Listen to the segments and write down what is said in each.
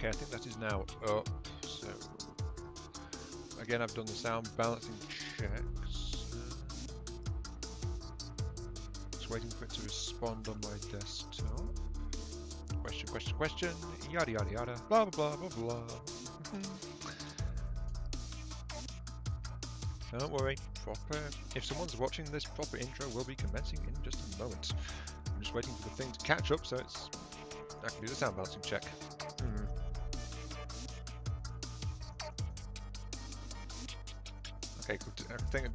Okay, I think that is now up. So again, I've done the sound balancing checks. Just waiting for it to respond on my desktop. Question, question, question. Yada yada yada. Blah blah blah blah blah. Don't worry. Proper. If someone's watching this, proper intro will be commencing in just a moment. I'm just waiting for the thing to catch up, so it's. I can do the sound balancing check. Okay, good. I think.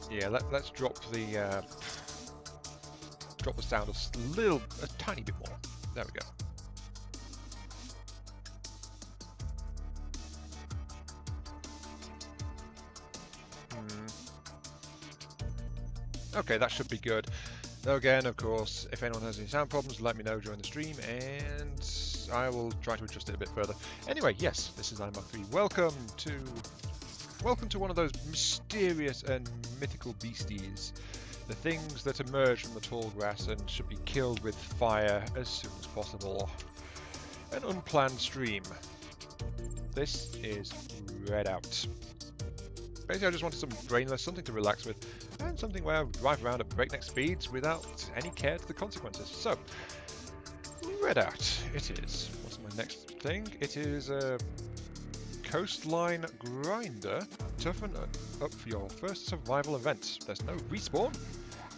Yeah, let's drop the sound a tiny bit more. There we go. Okay, that should be good. Though again, of course, if anyone has any sound problems, let me know during the stream, and I will try to adjust it a bit further. Anyway, yes, this is IMR3. Welcome to one of those mysterious and mythical beasties, the things that emerge from the tall grass and should be killed with fire as soon as possible. An unplanned stream. This is Redout. Basically, I just wanted some brainless, something to relax with, and something where I drive around at breakneck speeds without any care to the consequences. So, Redout, it is. What's my next thing? It is a coastline grinder. Toughen up for your first survival event. There's no respawn,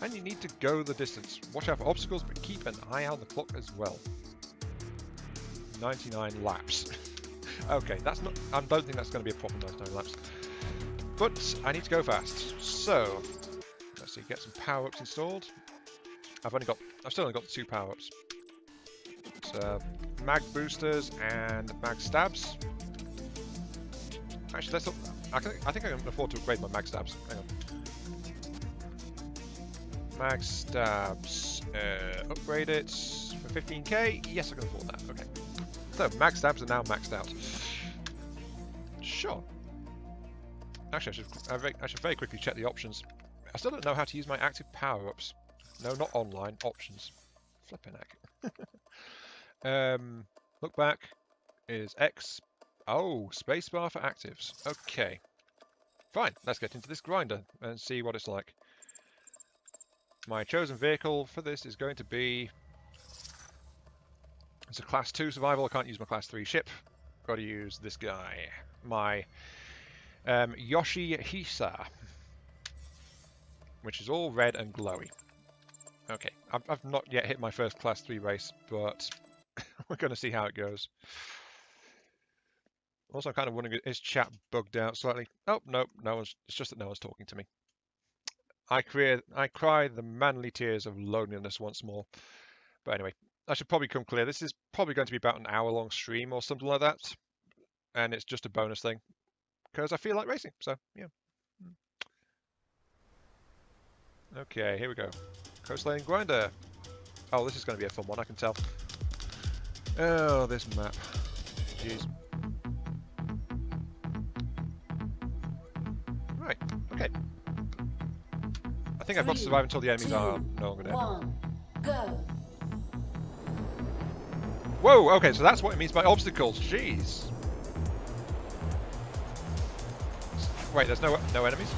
and you need to go the distance. Watch out for obstacles, but keep an eye out on the clock as well. 99 laps. Okay, that's not. I don't think that's going to be a problem. 99 laps. But I need to go fast, so let's see. Get some power-ups installed. I've still only got the 2 power-ups. It's mag boosters and mag stabs. Actually, let's. I think I can afford to upgrade my mag stabs. Hang on. Mag stabs. Upgrade it for 15k. Yes, I can afford that. Okay. So mag stabs are now maxed out. Sure. Actually, I should very quickly check the options. I still don't know how to use my active power-ups. No, not online. Options. Flipping heck. Look back is X. Oh, spacebar for actives. Okay. Fine. Let's get into this grinder and see what it's like. My chosen vehicle for this is going to be. It's a class 2 survival. I can't use my class 3 ship. Got to use this guy. My. Yoshihisa, which is all red and glowy. Okay, I've not yet hit my first class 3 race, but we're going to see how it goes. Also, I'm kind of wondering, is chat bugged out slightly? Oh, no, it's just that no one's talking to me. I cry the manly tears of loneliness once more. But anyway, I should probably come clear. This is probably going to be about an hour-long stream or something like that, and it's just a bonus thing. Because I feel like racing, so yeah. Okay, here we go. Coastline grinder. Oh, this is going to be a fun one, I can tell. Oh, this map. Jeez. Right, okay. I think I've got to survive until the enemies are no longer dead. Go. Whoa, okay, so that's what it means by obstacles. Jeez. Wait, there's no enemies?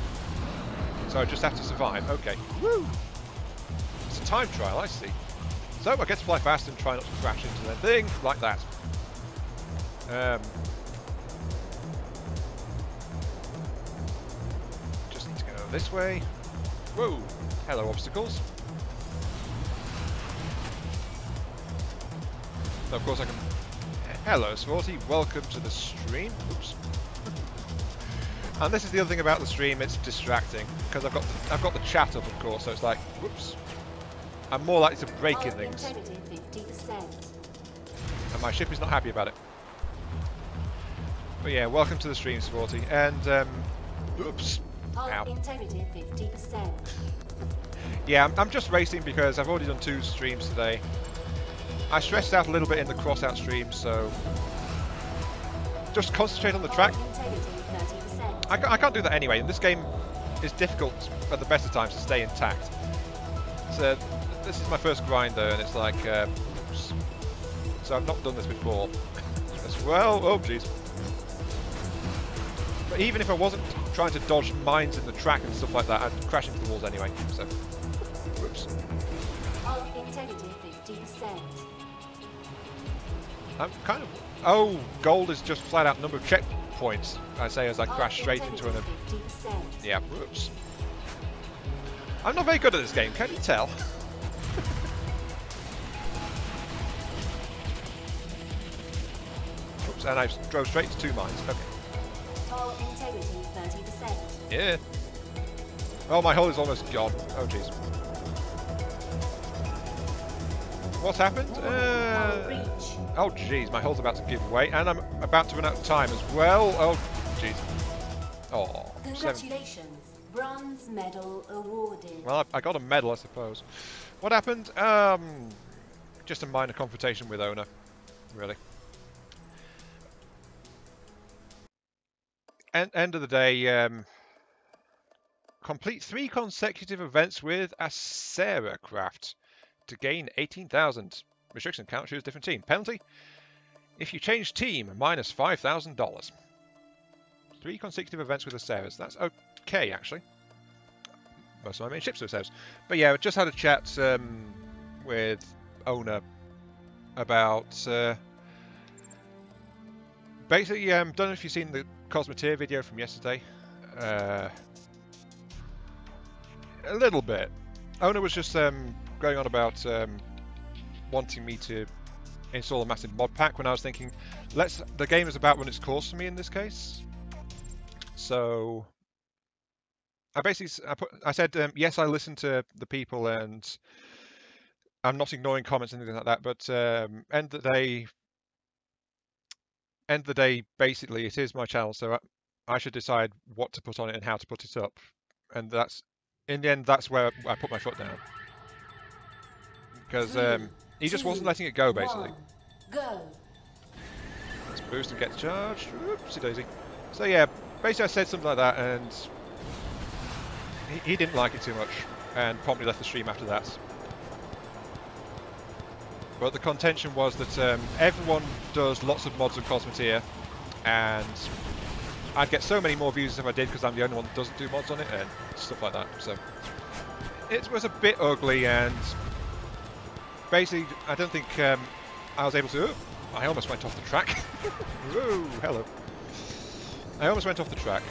So I just have to survive. Okay. Woo! It's a time trial, I see. So I get to fly fast and try not to crash into the thing, like that. Just need to go this way. Whoa! Hello, obstacles. So of course I can... Hello, Sporty. Welcome to the stream. Oops. And this is the other thing about the stream, it's distracting because I've got the chat up, of course, so it's like, whoops, I'm more likely to break in things. 50%. And my ship is not happy about it. But yeah, welcome to the stream, Sporty, and oops, ow. Integrity 50%. Yeah, I'm just racing because I've already done 2 streams today. I stressed out a little bit in the crossout stream, so just concentrate on the track. I can't do that anyway, and this game is difficult at the best of times to stay intact. So this is my first grinder, and it's like so I've not done this before as well. Oh, jeez. But even if I wasn't trying to dodge mines in the track and stuff like that, I'd crash into the walls anyway, so... Whoops. Integrity 50%. I'm kind of... Oh, gold is just flat out number of checkpoints, I say as I crash straight into an... 50%. Yeah, whoops. I'm not very good at this game, can you tell? Oops, and I drove straight into 2 mines. Okay. Hull integrity 30%. Yeah. Oh, my hull is almost gone. Oh, jeez. What's happened? Oh, jeez, my hull's about to give way, and I'm about to run out of time as well. Oh, jeez. Oh, congratulations. Bronze medal awarded. Well, I got a medal, I suppose. What happened? Just a minor confrontation with owner, really. End of the day, complete 3 consecutive events with a Sarah craft to gain 18,000. Restriction count, choose different team. Penalty: if you change team, minus $5,000. 3 consecutive events with the Sarahs. That's okay, actually. Most of my main ships are Sarahs. But yeah, I just had a chat with owner about... basically, don't know if you've seen the Cosmeteer video from yesterday. A little bit. Owner was just going on about wanting me to install a massive mod pack when I was thinking, the game is about run its course for me in this case. So I basically I said yes, I listen to the people and I'm not ignoring comments and anything like that, but end of the day, basically it is my channel, so I should decide what to put on it and how to put it up, and that's in the end that's where I put my foot down, because he just wasn't letting it go basically. Go. Let's boost and get charged. Oopsie daisy. So yeah, basically I said something like that, and he didn't like it too much, and promptly left the stream after that. But the contention was that everyone does lots of mods on Cosmeteer, and I'd get so many more views if I did because I'm the only one that doesn't do mods on it and stuff like that. So it was a bit ugly, and basically I don't think I was able to... Oh, I almost went off the track. Whoa, hello. I almost went off the track.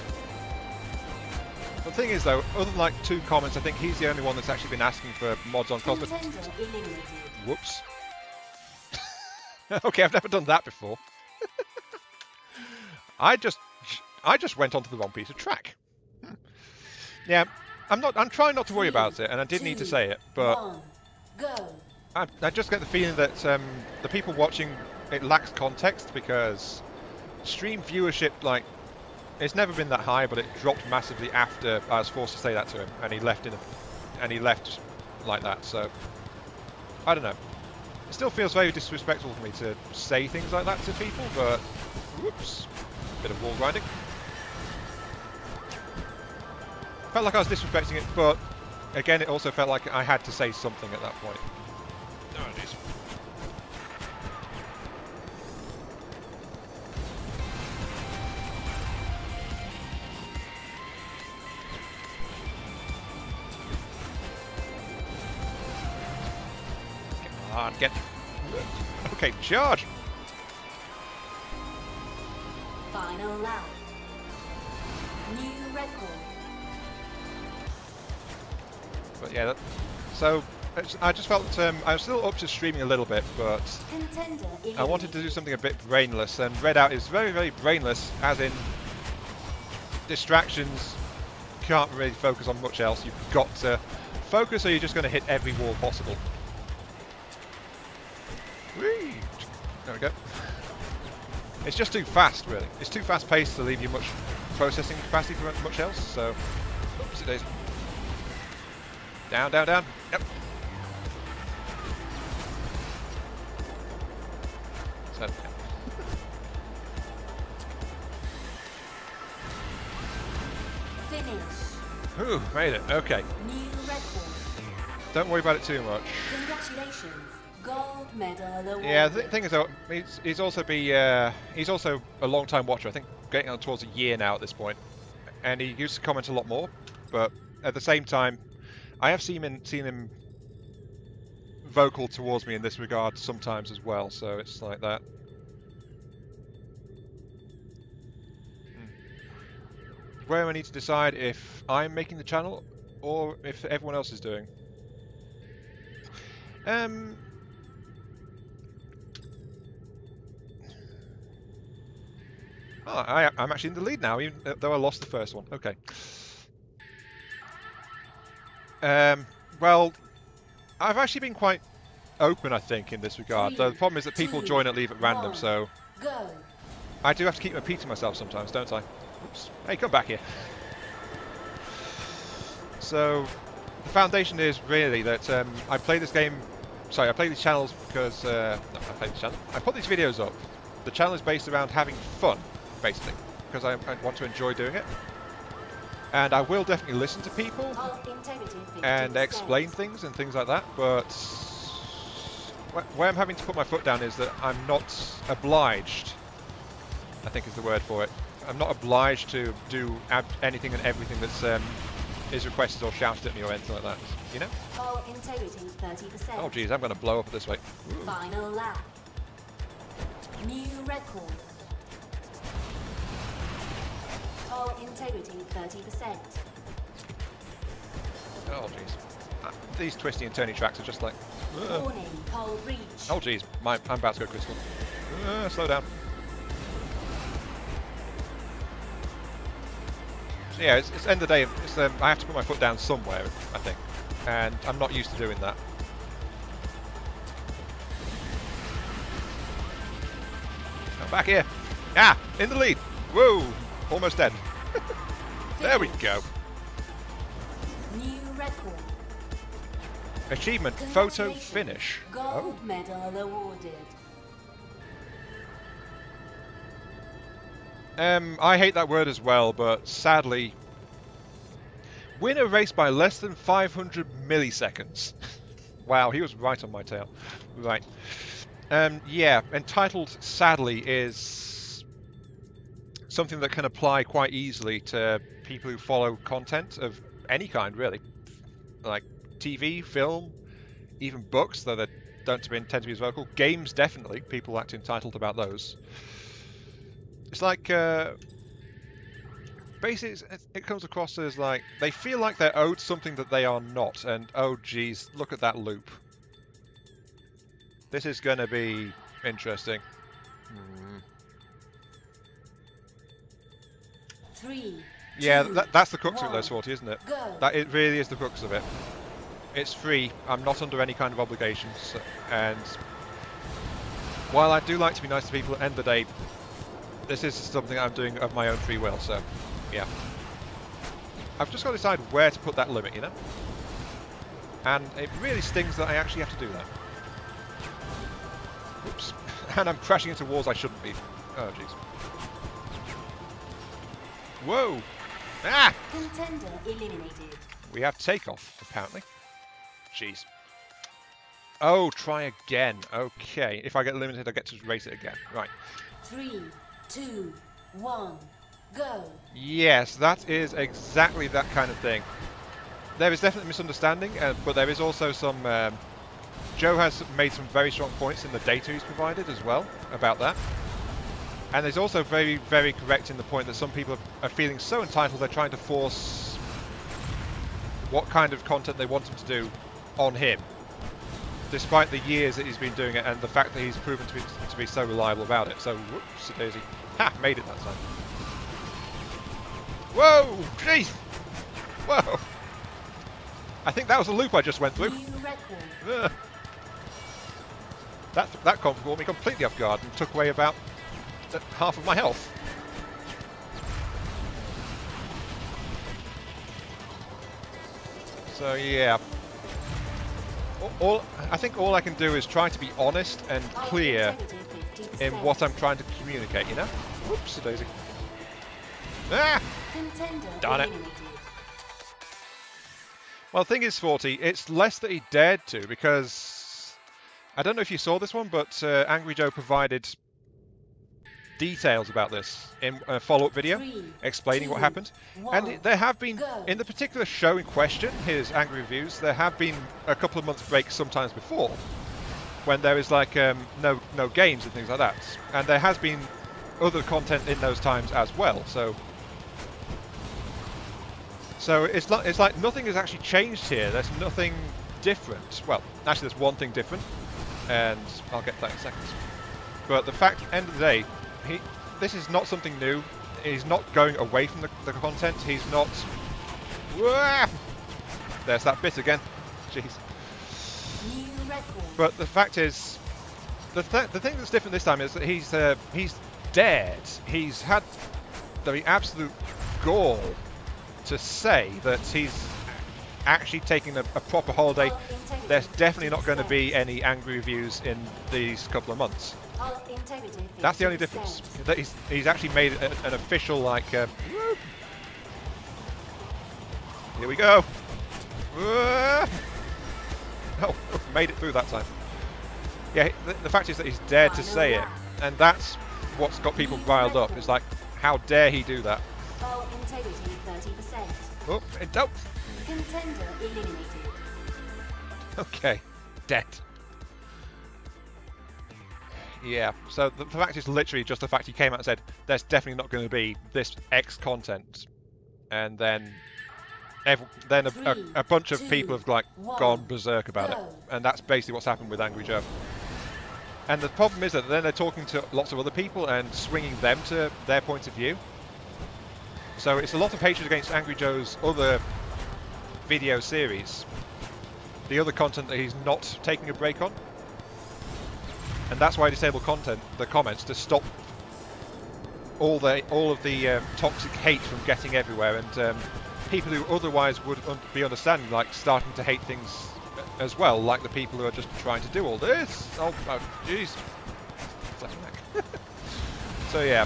The thing is though, other than like 2 comments, I think he's the only one that's actually been asking for mods on Cosmeteer. Whoops. Okay, I've never done that before. I just went onto the wrong piece of track. Yeah, I'm trying not to worry about it, and I did need to say it, but I just get the feeling that the people watching it lacks context, because stream viewership, like, it's never been that high, but it dropped massively after I was forced to say that to him, and he left like that. So I don't know. It still feels very disrespectful for me to say things like that to people, but whoops, bit of wall grinding. Felt like I was disrespecting it, but again, it also felt like I had to say something at that point. Oh, jeez. Come on, get... Okay, charge! Final lap. New record. But yeah, so I just felt that I was still up to streaming a little bit, but I wanted to do something a bit brainless, and Redout is very, very brainless, as in distractions, can't really focus on much else. You've got to focus or you're just going to hit every wall possible. Whee! There we go. It's just too fast, really. It's too fast paced to leave you much processing capacity for much else, so... Oopsie daisy. Down, down, down. Yep. So, Finish. Made it. Okay. New record. Don't worry about it too much. Congratulations. Gold medal awarded. Yeah, the thing is, though, he's also a long-time watcher. I think getting on towards a year now at this point, and he used to comment a lot more. But at the same time, I have seen him vocal towards me in this regard sometimes as well. So it's like that. Where I need to decide if I'm making the channel or if everyone else is doing. Oh, I'm actually in the lead now, even though I lost the first one. Okay. Well, I've actually been quite open, I think, in this regard. The problem is that people join and leave at random, so Go. I do have to keep repeating myself sometimes, don't I? Oops. Hey, come back here. So, the foundation is really that I play this game... Sorry, I play these channels because... no, I play this channel. I put these videos up. The channel is based around having fun, basically, because I want to enjoy doing it. And I will definitely listen to people and explain things and things like that, but where I'm having to put my foot down is that I'm not obliged, I think is the word for it. I'm not obliged to do anything and everything that's is requested or shouted at me or anything like that, you know? Hull integrity 30%. Oh geez, I'm going to blow up this way. Ooh. Final lap. New record. Hull integrity 30%. Oh jeez. These twisty and turny tracks are just like... Warning, hull breach. Oh jeez, I'm about to go crystal. Slow down. So yeah, it's end of the day. I have to put my foot down somewhere, I think, and I'm not used to doing that. I'm back here. Ah, in the lead. Whoa, almost dead. There we go. New record. Achievement, photo finish. Gold medal awarded. I hate that word as well, but sadly, win a race by less than 500 milliseconds. Wow, he was right on my tail. Right. Yeah, entitled sadly is something that can apply quite easily to people who follow content of any kind, really. Like TV, film, even books, though they don't tend to be as vocal. Games, definitely. People act entitled about those. It's like, basically, it comes across as like, they feel like they're owed something that they are not, and oh geez, look at that loop. This is going to be interesting. 3. Yeah, 2, that's the crux of it, though, 1, Swarty, isn't it? Go. That it really is the crux of it. It's free. I'm not under any kind of obligations, and while I do like to be nice to people, at the end of the day, this is something I'm doing of my own free will, so, yeah. I've just got to decide where to put that limit, you know? And it really stings that I actually have to do that. Oops. And I'm crashing into walls I shouldn't be. Oh, jeez. Whoa! Ah! Contender eliminated. We have takeoff, apparently. Jeez. Oh, try again. Okay. If I get limited, I get to race it again. Right. 3, 2, 1, go. Yes, that is exactly that kind of thing. There is definitely misunderstanding, but there is also some... Joe has made some very strong points in the data he's provided as well about that. And he's also very, very correct in the point that some people are feeling so entitled they're trying to force what kind of content they want him to do on him, despite the years that he's been doing it and the fact that he's proven to be so reliable about it. So, whoops, daisy. Ha! Made it that time. Whoa! Jeez! Whoa! I think that was a loop I just went through. New record. That caught me completely off guard and took away about half of my health. So yeah, I think all I can do is try to be honest and clear in what I'm trying to communicate, you know? Whoops, daisy. Ah! Darn it. Well, the thing is, 40, it's less that he dared to, because I don't know if you saw this one, but Angry Joe provided details about this in a follow-up video explaining what happened. And there have been, in the particular show in question, his Angry Reviews, there have been a couple of months breaks sometimes before, when there is like no games and things like that. And there has been other content in those times as well. So it's like nothing has actually changed here. There's nothing different. Well, actually, there's one thing different, and I'll get to that in a second. But the fact, end of the day, this is not something new. He's not going away from the content. He's not. There's that bit again. Jeez. But the fact is, the thing that's different this time is that he's dared. He's had the absolute gall to say that he's actually taking a proper holiday. There's definitely not going to be any angry reviews in these couple of months. That's the only difference. That he's actually made an official, like, here we go. Oh, made it through that time. Yeah, the fact is that he's dared to say it, and that's what's got people riled up. It's like, how dare he do that? Integrity 30%. Oh, it don't. Contender eliminated. Okay, dead. Yeah, so the fact is literally just the fact he came out and said, there's definitely not going to be this X content. And then a bunch of people have like gone berserk about it. And that's basically what's happened with Angry Joe. And the problem is that then they're talking to lots of other people and swinging them to their point of view. So it's a lot of hatred against Angry Joe's other video series. The other content that he's not taking a break on. And that's why I disable the comments, to stop all of the toxic hate from getting everywhere, and people who otherwise would be understanding, like starting to hate things as well, like the people who are just trying to do all this. Oh, jeez. So yeah,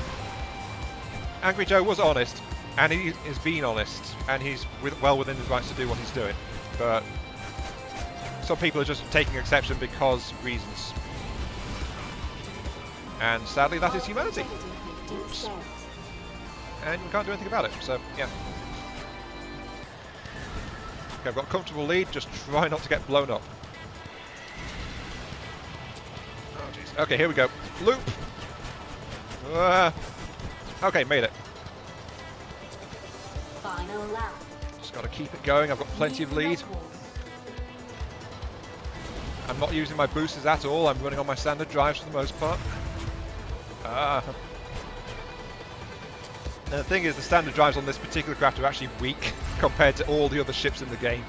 Angry Joe was honest, and he has been honest, and he's well within his rights to do what he's doing. But some people are just taking exception because reasons. And sadly, that is humanity. Oops. And we can't do anything about it, so yeah. Okay, I've got a comfortable lead, just try not to get blown up. Oh jeez. Okay, here we go. Loop! Okay, made it. Final lap. Just got to keep it going, I've got plenty of lead. I'm not using my boosters at all, I'm running on my standard drives for the most part. And the thing is, the standard drives on this particular craft are actually weak compared to all the other ships in the game.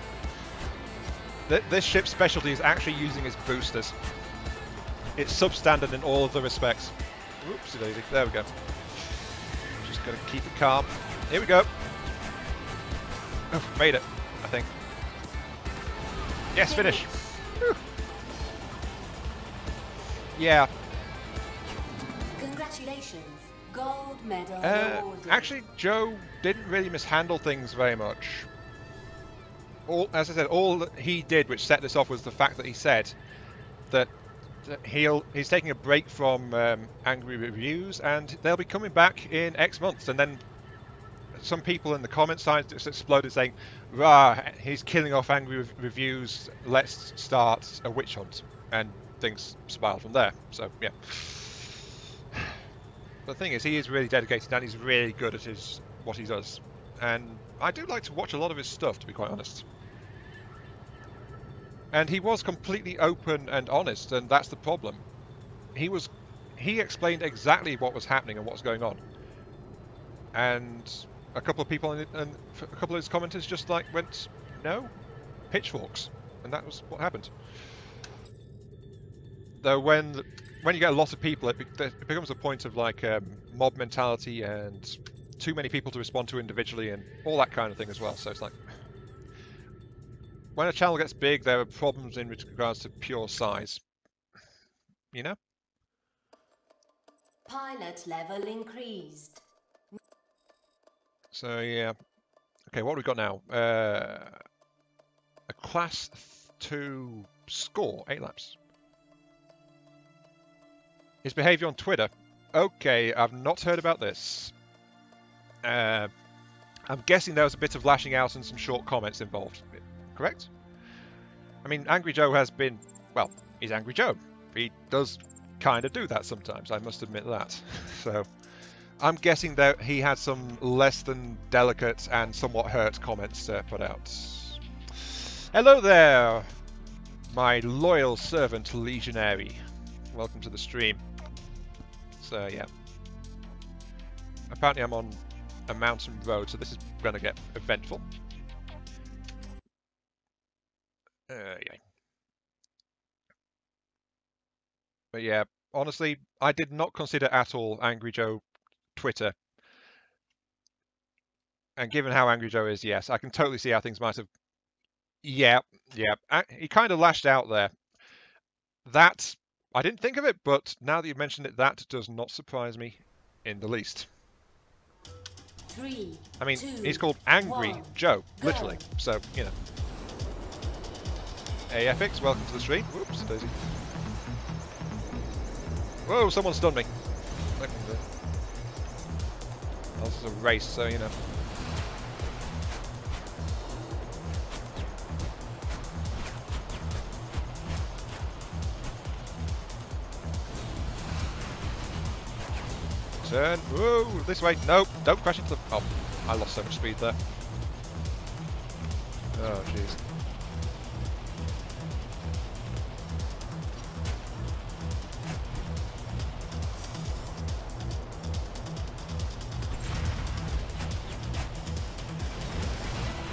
This ship's specialty is actually using its boosters. It's substandard in all of the respects. Oopsie daisy, there we go. Just gotta keep it calm. Here we go. Oh, made it, I think. Yes, finish. Whew. Yeah. Congratulations. Gold medal awarded. Actually, Joe didn't really mishandle things very much. As I said, all that he did, which set this off, was the fact that he said that he's taking a break from angry reviews, and they'll be coming back in X months. And then some people in the comment side just exploded saying, "Rah, he's killing off angry reviews. Let's start a witch hunt," and things spiraled from there. So yeah. The thing is, he is really dedicated and he's really good at what he does. And I do like to watch a lot of his stuff, to be quite honest. And he was completely open and honest, and that's the problem. He explained exactly what was happening and what's going on. And a couple of people and a couple of his commenters just like went, no, pitchforks. And that was what happened. Though when you get a lot of people, it becomes a point of like mob mentality and too many people to respond to individually and all that kind of thing as well. So it's like, when a channel gets big, there are problems in regards to pure size. You know? Pilot level increased. So yeah. Okay, what have we got now? A class 2 score, 8 laps. His behaviour on Twitter. Okay, I've not heard about this. I'm guessing there was a bit of lashing out and some short comments involved. Correct? I mean, Angry Joe has been... Well, he's Angry Joe. He does kind of do that sometimes, I must admit that. So, I'm guessing that he had some less than delicate and somewhat hurt comments to put out. Hello there, my loyal servant legionary. Welcome to the stream. So, yeah. Apparently I'm on a mountain road, so this is going to get eventful. Yeah. But yeah, honestly, I did not consider at all Angry Joe Twitter. And given how Angry Joe is, yes, I can totally see how things might have... Yeah. He kind of lashed out there. That, I didn't think of it, but now that you've mentioned it, that does not surprise me in the least. 3, I mean, 2, he's called Angry 1, Joe, go. literally. So, you know. Hey, FX, welcome to the stream. Whoops, Daisy. Whoa, someone stunned me. Oh, this is a race, so, you know. Turn. Whoa, this way. Nope, don't crash into the... Oh, I lost so much speed there. Oh, jeez.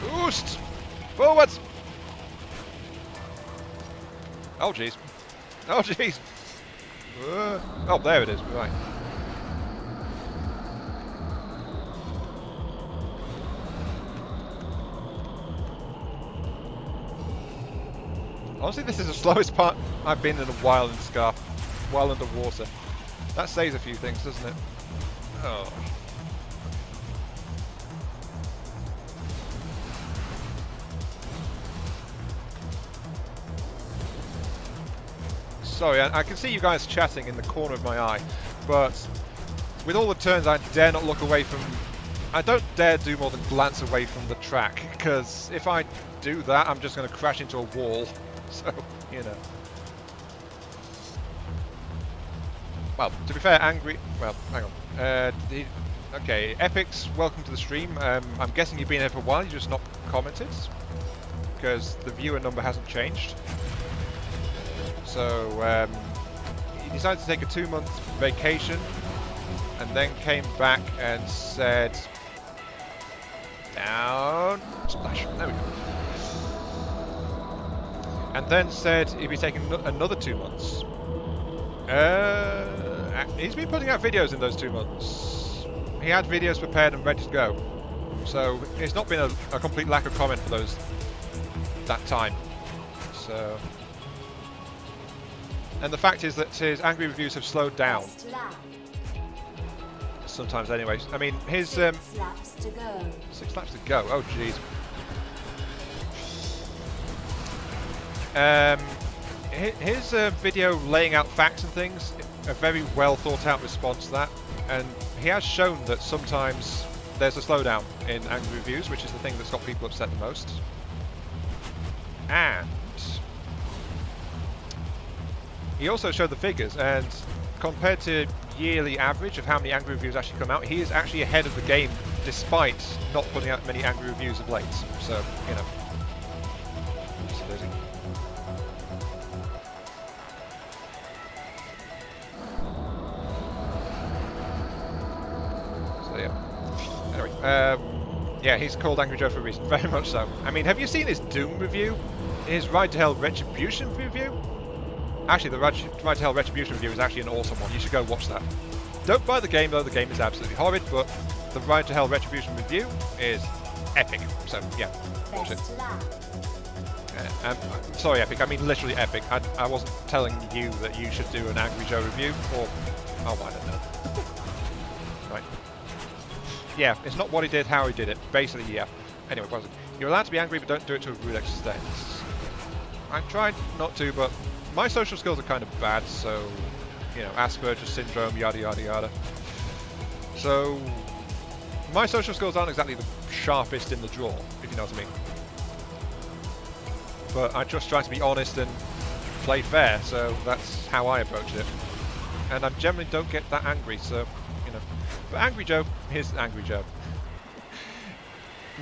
Boost! Forwards! Oh, jeez. Oh, jeez. Oh, there it is. Right. Honestly, this is the slowest part I've been in a while in Scar, while underwater. That says a few things, doesn't it? Oh. Sorry, I can see you guys chatting in the corner of my eye, but with all the turns, I dare not look away from... I don't dare do more than glance away from the track, because if I do that, I'm just going to crash into a wall. So, you know. Well, to be fair, Angry... Well, hang on. Okay, Epics, welcome to the stream. I'm guessing you've been here for a while, you just not commented, because the viewer number hasn't changed. So, he decided to take a 2-month vacation, and then came back and said... Down... Splash. There we go. And then said he'd be taking another 2 months. He's been putting out videos in those 2 months. He had videos prepared and ready to go. So it's not been a complete lack of comment for that time. So, and the fact is that his angry reviews have slowed down. Sometimes, anyways. I mean, his 6 laps to go. 6 laps to go. Oh, jeez. His video laying out facts and things, a very well thought out response to that, and he has shown that sometimes there's a slowdown in angry reviews, which is the thing that's got people upset the most. And he also showed the figures, and compared to yearly average of how many angry reviews actually come out, he is actually ahead of the game despite not putting out many angry reviews of late. So, you know. Yeah, he's called Angry Joe for a reason, very much so. I mean, have you seen his Doom review? His Ride to Hell Retribution review? Actually, the Ride to Hell Retribution review is actually an awesome one. You should go watch that. Don't buy the game, though. The game is absolutely horrid, but the Ride to Hell Retribution review is epic. So, yeah, watch it. Sorry, epic. I mean, literally epic. I wasn't telling you that you should do an Angry Joe review, or... Oh, I don't know. Right. Yeah, it's not what he did, how he did it. Basically, yeah. Anyway, what was it? You're allowed to be angry, but don't do it to a rude extent. I tried not to, but my social skills are kind of bad, so you know, Asperger's syndrome, yada yada yada. So my social skills aren't exactly the sharpest in the draw, if you know what I mean. But I just try to be honest and play fair, so that's how I approach it. And I generally don't get that angry, so, you know. But Angry Joe, here's Angry Joe.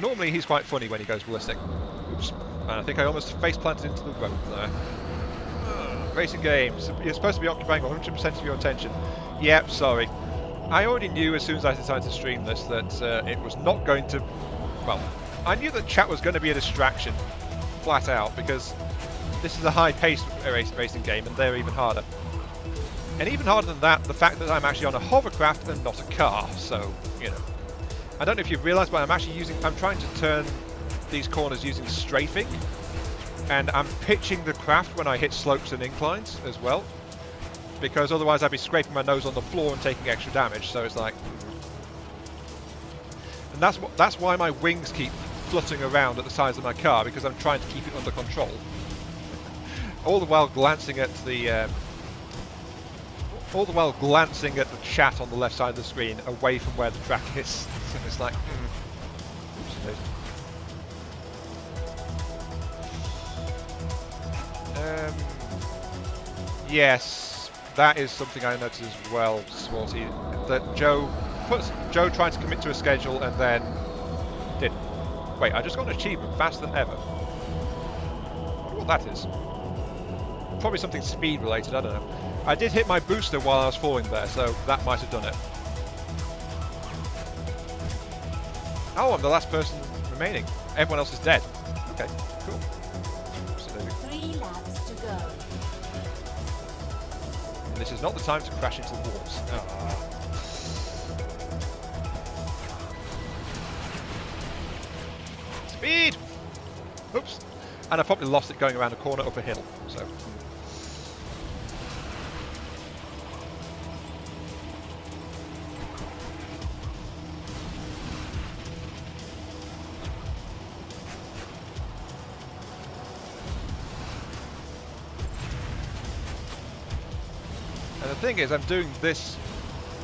Normally he's quite funny when he goes ballistic. Oops. And I think I almost face planted into the road there. Racing games. You're supposed to be occupying 100% of your attention. Yep, sorry. I already knew as soon as I decided to stream this that it was not going to... Well, I knew that chat was going to be a distraction. Flat out, because this is a high-paced racing game and they're even harder. And even harder than that, the fact that I'm actually on a hovercraft and not a car, so, you know. I don't know if you've realised, but I'm trying to turn these corners using strafing, and I'm pitching the craft when I hit slopes and inclines as well, because otherwise I'd be scraping my nose on the floor and taking extra damage, so it's like... And that's why my wings keep fluttering around at the sides of my car, because I'm trying to keep it under control. All the while glancing at the chat on the left side of the screen, away from where the track is. It's like, yes, that is something I noticed as well, Swarty. That Joe tried to commit to a schedule and then didn't. Wait, I just got an achievement faster than ever. I wonder what that is. Probably something speed related, I don't know. I did hit my booster while I was falling there, so that might have done it. Oh, I'm the last person remaining. Everyone else is dead. Okay, cool. 3 laps to go. And this is not the time to crash into the walls. Speed! Oops. And I probably lost it going around a corner up a hill, so... And the thing is, I'm doing this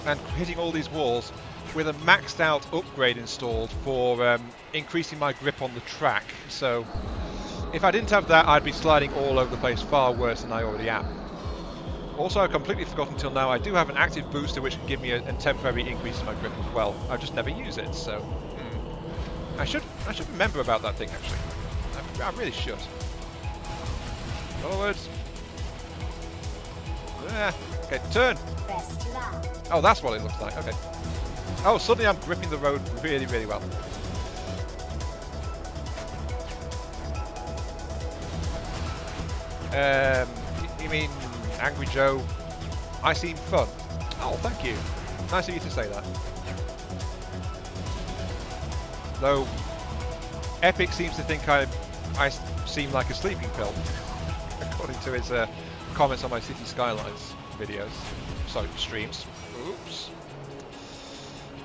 and hitting all these walls with a maxed out upgrade installed for increasing my grip on the track. So if I didn't have that, I'd be sliding all over the place far worse than I already am. Also, I've completely forgotten until now, I do have an active booster which can give me a temporary increase in my grip as well. I just never use it, so I should remember about that thing actually. I really should. Forwards. Okay, turn. Best lap. Oh, that's what it looks like. Okay. Oh, suddenly I'm gripping the road really, really well. You mean Angry Joe? I seem fun. Oh, thank you. Nice of you to say that. Though Epic seems to think I seem like a sleeping pill, according to his comments on my City Skylines videos. Sorry, streams. Oops.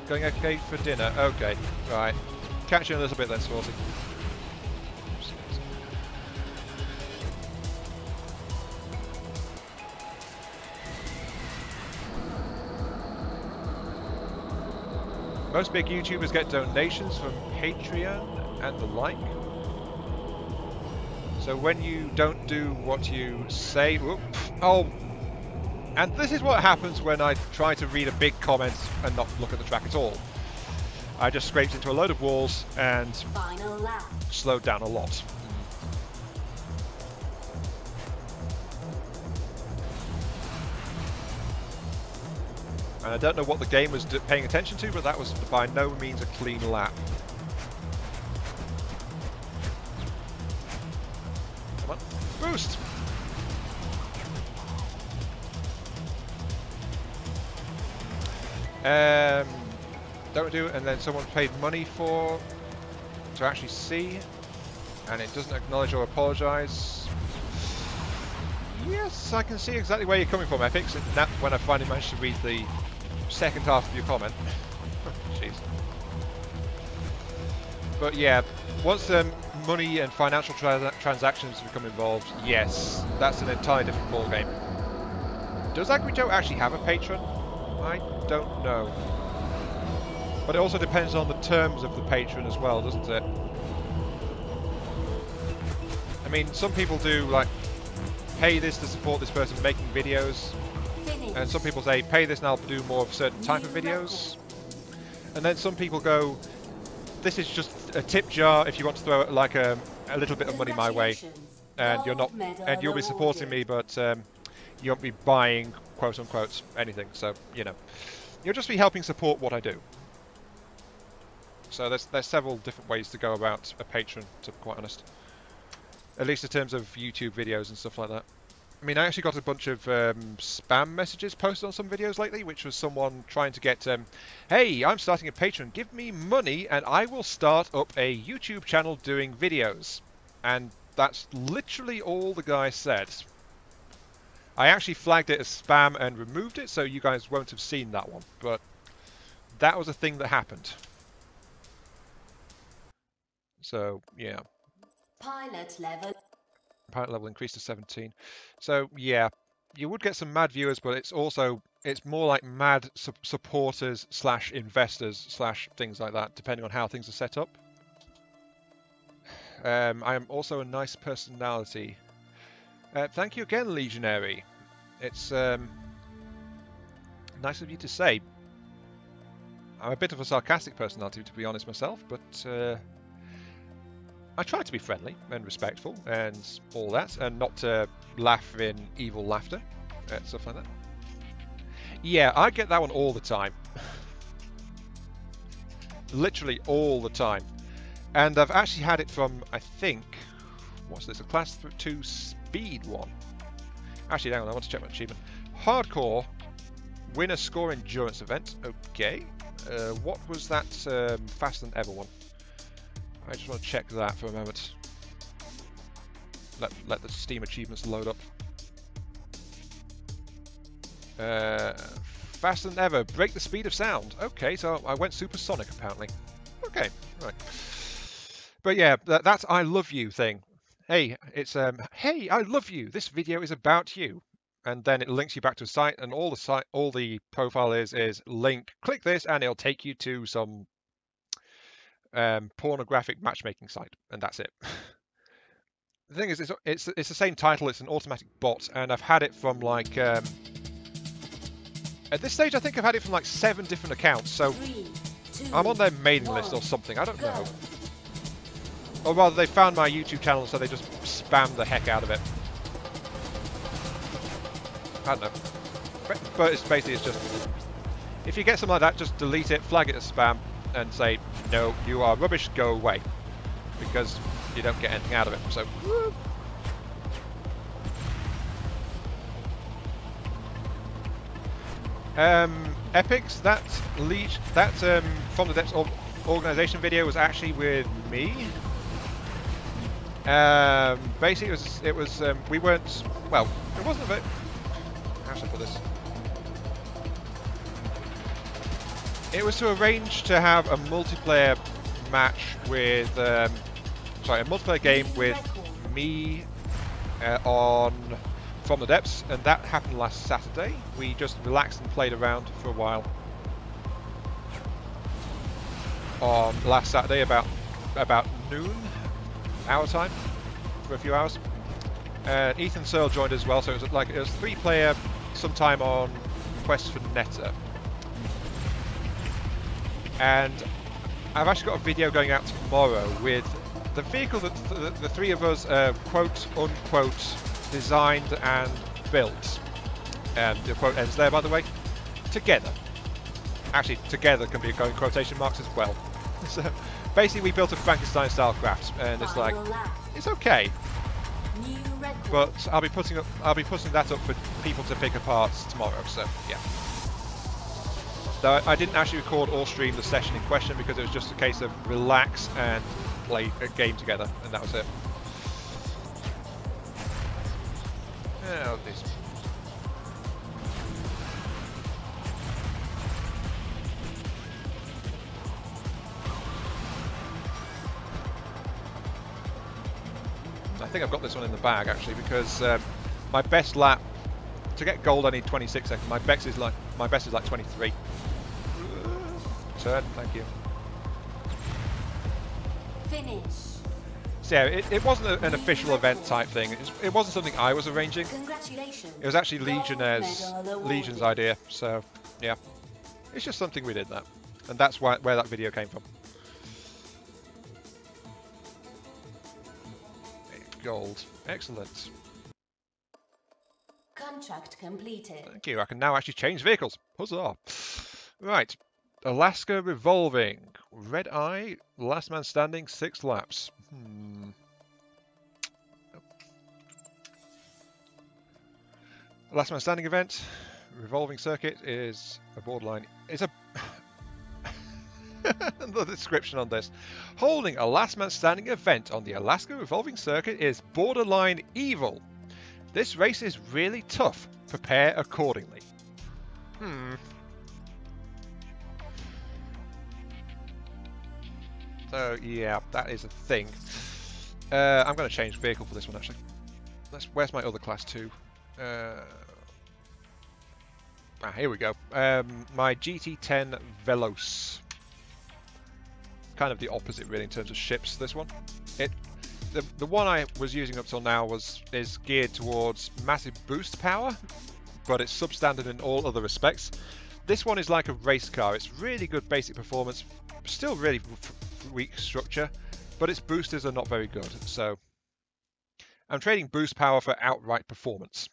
Going okay for dinner? Okay, right. Catch you in a little bit then, Swarty. Most big YouTubers get donations from Patreon and the like. So when you don't do what you say... Whoop, oh! And this is what happens when I try to read a big comment and not look at the track at all. I just scraped into a load of walls and Final lap. slowed down a lot. And I don't know what the game was paying attention to, but that was by no means a clean lap. Come on, boost! Don't do it, and then someone paid money to actually see, and it doesn't acknowledge or apologise. Yes, I can see exactly where you're coming from, Epics, and that's when I finally managed to read the second half of your comment. Jeez. But yeah, once money and financial transactions become involved, yes, that's an entirely different ballgame. Does Agrito actually have a patron? I don't know. But it also depends on the terms of the patron as well, doesn't it? I mean, some people do, like, pay this to support this person making videos. And some people say, pay this and I'll do more of a certain type of videos. And then some people go, this is just a tip jar if you want to throw like a little bit of money my way. And you're not, and you'll be supporting me, but you won't be buying, quote unquote, anything. So, you know, you'll just be helping support what I do. So there's several different ways to go about a patron, to be quite honest. At least in terms of YouTube videos and stuff like that. I mean, I actually got a bunch of spam messages posted on some videos lately, which was someone trying to get, hey, I'm starting a Patreon, give me money and I will start up a YouTube channel doing videos. And that's literally all the guy said. I actually flagged it as spam and removed it, so you guys won't have seen that one. But that was a thing that happened. So, yeah. Pilot level Increased to 17. So yeah, you would get some mad viewers, but it's more like mad supporters / investors / things like that, depending on how things are set up. I am also a nice personality. Thank you again, Legionary. It's nice of you to say. I'm a bit of a sarcastic personality, to be honest myself, but I try to be friendly and respectful and all that, and not to laugh in evil laughter and stuff like that. Yeah, I get that one all the time. Literally all the time. And I've actually had it from, I think, what's this, a class 2 speed one. Actually, hang on, I want to check my achievement. Hardcore, win a score endurance event. Okay. What was that faster than ever one? I just want to check that for a moment. Let the Steam achievements load up. Faster than ever, break the speed of sound. Okay, so I went supersonic apparently. Okay, right. But yeah, that's I love you thing. Hey, it's hey, I love you. This video is about you. And then it links you back to a site, and all the profile is link. Click this, and it'll take you to some pornographic matchmaking site, and that's it. The thing is, it's the same title. It's an automatic bot, and I've had it from like at this stage I think I've had it from like 7 different accounts. So 3, 2, I'm on their mailing list or something. I don't know. Or rather, they found my YouTube channel, so they just spammed the heck out of it. I don't know. But it's basically just if you get something like that, just delete it, flag it as spam, and say, no, you are rubbish, go away. Because you don't get anything out of it, so... Woo. Epics, that From the Depths organisation video was actually with me. Basically, it was we weren't... Well, it wasn't a bit... How should I put this? It was to arrange to have a multiplayer match with, sorry, a multiplayer game with me on From the Depths, and that happened last Saturday. We just relaxed and played around for a while on last Saturday about noon, our time, for a few hours. Ethan Searle joined as well, so it was 3-player sometime on Quest for Netta. And I've actually got a video going out tomorrow with the vehicle that the 3 of us quote unquote designed and built. And the quote ends there, by the way. Together. Actually, together can be going quotation marks as well. So basically, we built a Frankenstein style craft, and it's like it's okay. But I'll be putting that up for people to pick apart tomorrow. So yeah. I didn't actually record or stream the session in question because it was just a case of relax and play a game together, and that was it. Oh, this. I think I've got this one in the bag actually, because my best lap to get gold, I need 26 seconds. My best is like 23. Turn, thank you. Finish. So yeah, it wasn't an official event type thing. It wasn't something I was arranging. Congratulations. It was actually Gold medal awarded. Legion's idea. So yeah, it's just something we did that, and that's where that video came from. Gold, excellent. Contract completed. Thank you. I can now actually change vehicles. Huzzah! Right, Alaska revolving. Red Eye, last man standing, 6 laps. Last man standing event, revolving circuit is a borderline. It's a the description on this. Holding a last man standing event on the Alaska revolving circuit is borderline evil. This race is really tough. Prepare accordingly. So yeah, that is a thing. I'm going to change vehicle for this one actually. Where's my other class 2? Here we go. My GT10 Veloce. Kind of the opposite really in terms of ships, this one. The one I was using up till now is geared towards massive boost power, but it's substandard in all other respects. This one is like a race car. It's really good basic performance, still really weak structure, but its boosters are not very good. So I'm trading boost power for outright performance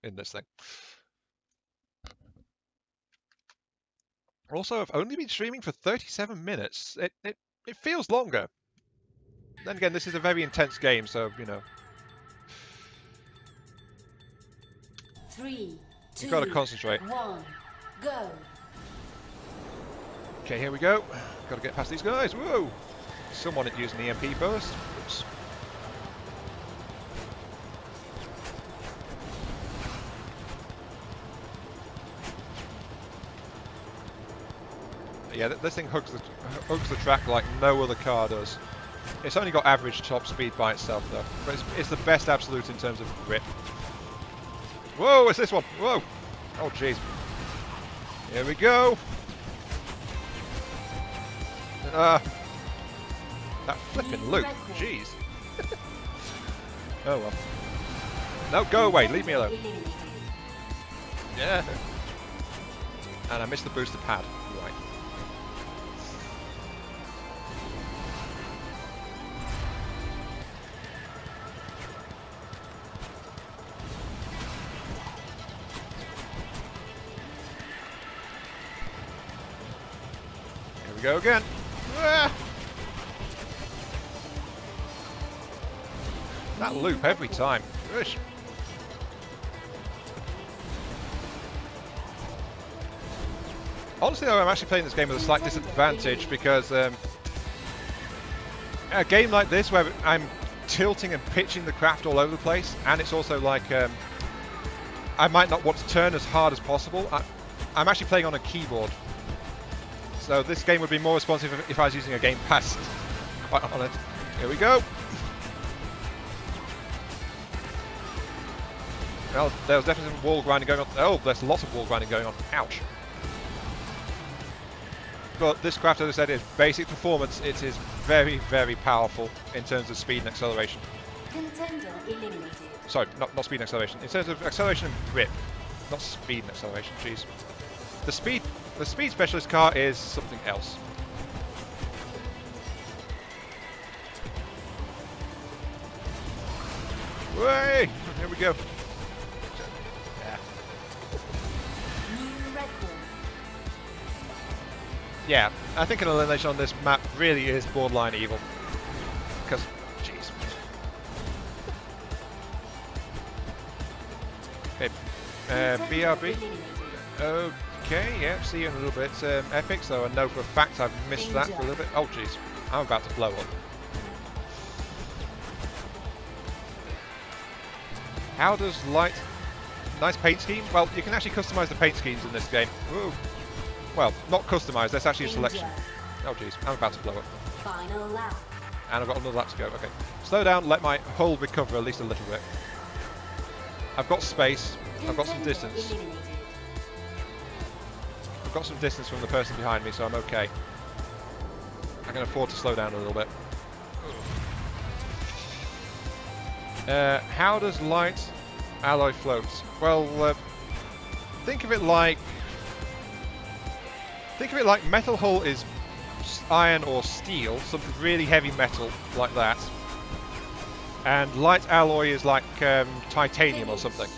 in this thing. Also, I've only been streaming for 37 minutes. It feels longer. Then again, this is a very intense game, so, you know. 3, 2, You've got to concentrate. 1, go. Okay, here we go. Got to get past these guys. Whoa! Someone using the EMP burst. Oops. Yeah, this thing hugs the track like no other car does. It's only got average top speed by itself though, but it's the best absolute in terms of grip. Whoa, what's this one? Whoa! Oh jeez. Here we go! That flipping loop, jeez. Oh well. No, go away, leave me alone. Yeah. And I missed the booster pad. Right. Here we go again. Ah! That loop every time. Gosh. Honestly though, I'm actually playing this game with a slight disadvantage because a game like this where I'm tilting and pitching the craft all over the place, and it's also like I might not want to turn as hard as possible. I'm actually playing on a keyboard, so this game would be more responsive if I was using a gamepad on it. Here we go. Well, there's definitely some wall grinding going on. Oh, there's lots of wall grinding going on. Ouch. But this craft, as I said, is basic performance. It is very, very powerful in terms of speed and acceleration. Contender eliminated. Sorry, not speed and acceleration. In terms of acceleration and grip, not speed and acceleration. Jeez. The speed specialist car is something else. Way! Here we go. Yeah, I think an elimination on this map really is borderline evil. Because, jeez. Okay, BRB. Okay, yeah, see you in a little bit. Epic, so I know for a fact I've missed that for a little bit. Oh, jeez, I'm about to blow up. How does nice paint scheme? Well, you can actually customize the paint schemes in this game. Woo. Well, not customised, that's actually a selection. Oh jeez, I'm about to blow up. Final lap. And I've got another lap to go, okay. Slow down, let my hull recover at least a little bit. I've got space. I've got some Contender distance. eliminated. I've got some distance from the person behind me, so I'm okay. I can afford to slow down a little bit. How does light alloy float? Well, think of it like metal hull is iron or steel, something really heavy metal like that, and light alloy is like titanium or something.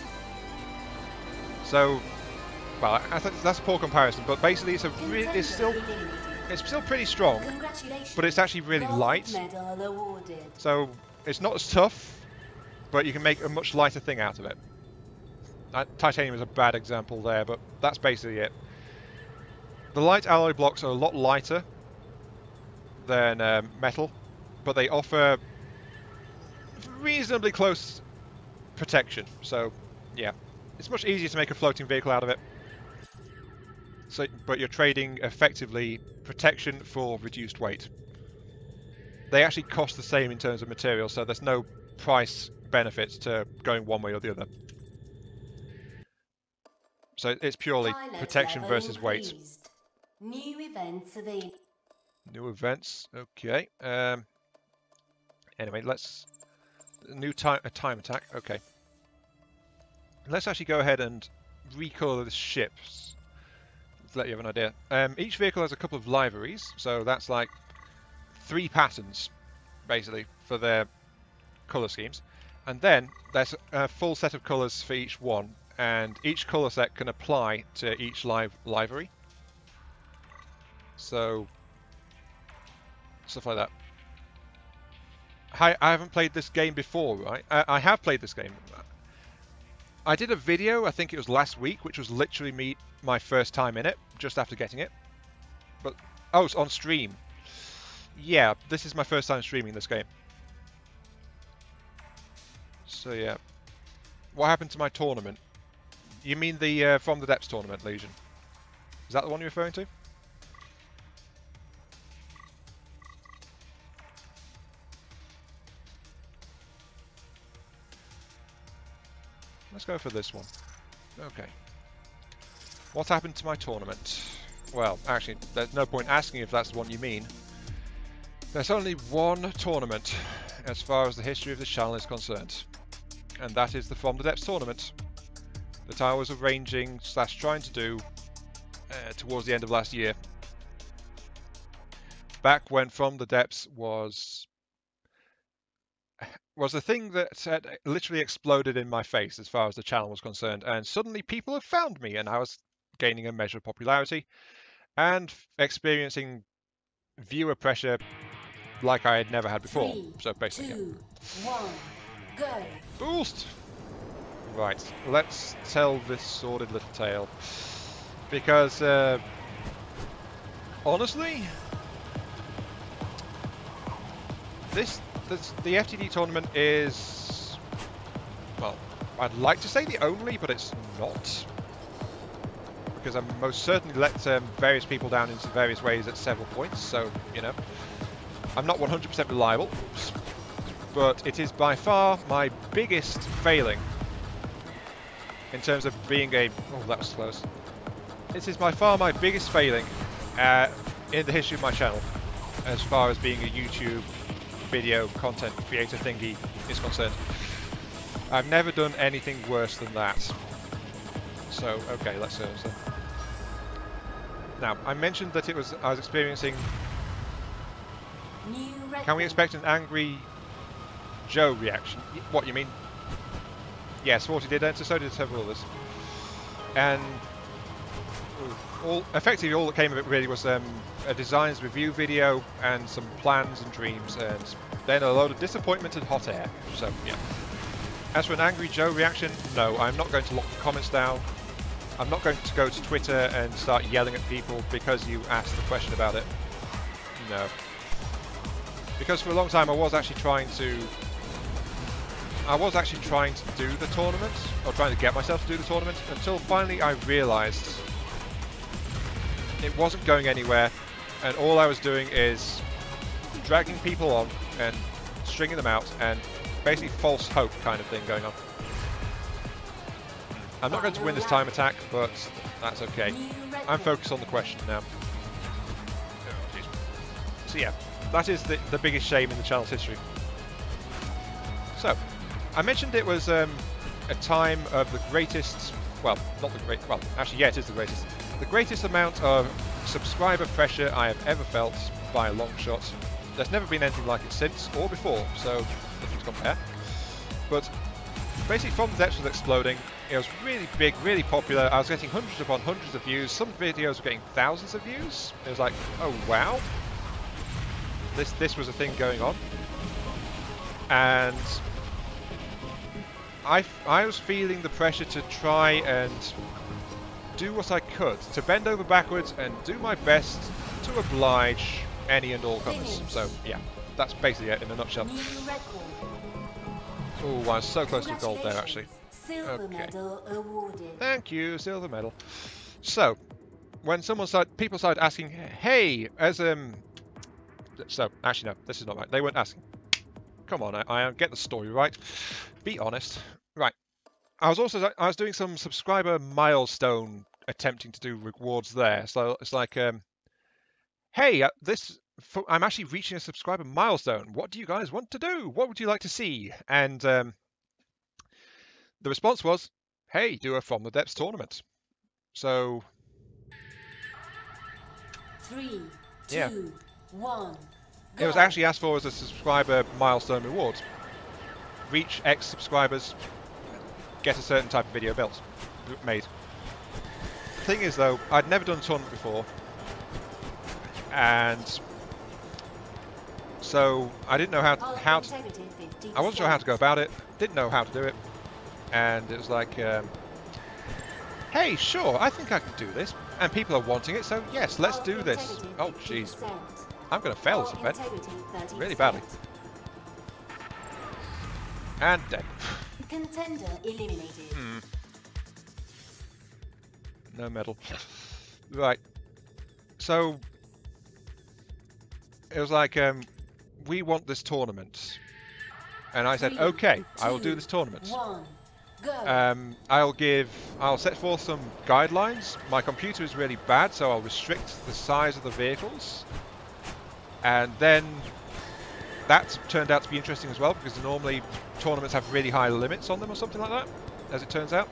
So, well, I think that's a poor comparison, but basically it's still pretty strong, but it's actually really light. So it's not as tough, but you can make a much lighter thing out of it. Titanium is a bad example there, but that's basically it. The light alloy blocks are a lot lighter than metal, but they offer reasonably close protection. So, yeah, it's much easier to make a floating vehicle out of it. So, but you're trading effectively protection for reduced weight. They actually cost the same in terms of material, so there's no price benefits to going one way or the other. So it's purely protection versus weight. New events available. New events, okay. Anyway, let's a time attack. Okay. Let's actually go ahead and recolour the ships. To let you have an idea. Each vehicle has a couple of liveries, so that's like 3 patterns, basically, for their colour schemes. And then there's a full set of colours for each one, and each colour set can apply to each livery. So, stuff like that. I haven't played this game before, right? I have played this game. I did a video, I think it was last week, which was literally my first time in it, just after getting it. But, oh, it's on stream. Yeah, this is my first time streaming this game. So yeah. What happened to my tournament? You mean the From the Depths tournament, Legion? Is that the one you're referring to? Let's go for this one. Okay. What happened to my tournament? Well, actually, there's no point asking if that's the one you mean. There's only one tournament as far as the history of this channel is concerned. And that is the From the Depths tournament that I was arranging / trying to do towards the end of last year. Back when From the Depths was a thing that had literally exploded in my face as far as the channel was concerned, and suddenly people have found me, and I was gaining a measure of popularity and experiencing viewer pressure like I had never had before. 3, So basically, 2, 1, go. Boost! Right, let's tell this sordid little tale. Because, honestly, the FTD tournament is, well, I'd like to say the only, but it's not. Because I most certainly let various people down in various ways at several points, so, you know, I'm not 100% reliable. But it is by far my biggest failing in terms of being a... Oh, that was close. This is by far my biggest failing in the history of my channel as far as being a YouTube video content creator thingy is concerned. I've never done anything worse than that. So, okay, let's see. Now, I mentioned that I was experiencing... Can we expect an angry Joe reaction? What, you mean? Yes, 40 did enter, so did several others. And effectively all that came of it really was a designs review video and some plans and dreams, and then a load of disappointment and hot air. So, yeah. As for an angry Joe reaction, no, I'm not going to lock the comments down. I'm not going to go to Twitter and start yelling at people because you asked the question about it. No. Because for a long time I was actually trying to do the tournament, or trying to get myself to do the tournament, until finally I realised it wasn't going anywhere, and all I was doing is dragging people on and stringing them out, and basically false hope kind of thing going on. I'm not going to win this time attack, but that's okay. I'm focused on the question now. Oh, jeez. So yeah, that is the biggest shame in the channel's history. So, I mentioned it was a time of the greatest, well, not the great, well, actually, yeah, it is the greatest amount of subscriber pressure I have ever felt by a long shot. There's never been anything like it since or before, so nothing to compare. But basically, from the depths of exploding, it was really big, really popular. I was getting hundreds upon hundreds of views. Some videos were getting thousands of views. It was like, oh wow, this was a thing going on, and I was feeling the pressure to try and do what I could, to bend over backwards and do my best to oblige any and all comers. So yeah, that's basically it in a nutshell. Oh, I was so close to gold there actually. Silver medal awarded. Thank you, silver medal. So, when people started asking, hey, so actually no, this is not right. They weren't asking. Come on, I get the story right. Be honest. Right. I was doing some subscriber milestone attempting to do rewards there. So it's like, hey, I'm actually reaching a subscriber milestone. What do you guys want to do? What would you like to see? And the response was, hey, do a From the Depths tournament. So 3, 2, yeah. 1. It was actually asked for as a subscriber milestone reward. Reach X subscribers, get a certain type of video made. The thing is though, I'd never done a tournament before, and so I didn't know how to I wasn't sure how to go about it, didn't know how to do it, and it was like, hey, sure, I think I can do this, and people are wanting it, so yes, let's do this. Oh jeez, I'm going to fail this event really badly. And dead. Contender eliminated. No medal. Right. So it was like, we want this tournament, and I said, okay, I will do this tournament. 1, go. I'll set forth some guidelines. My computer is really bad, so I'll restrict the size of the vehicles, and then that turned out to be interesting as well, because normally tournaments have really high limits on them or something like that, as it turns out.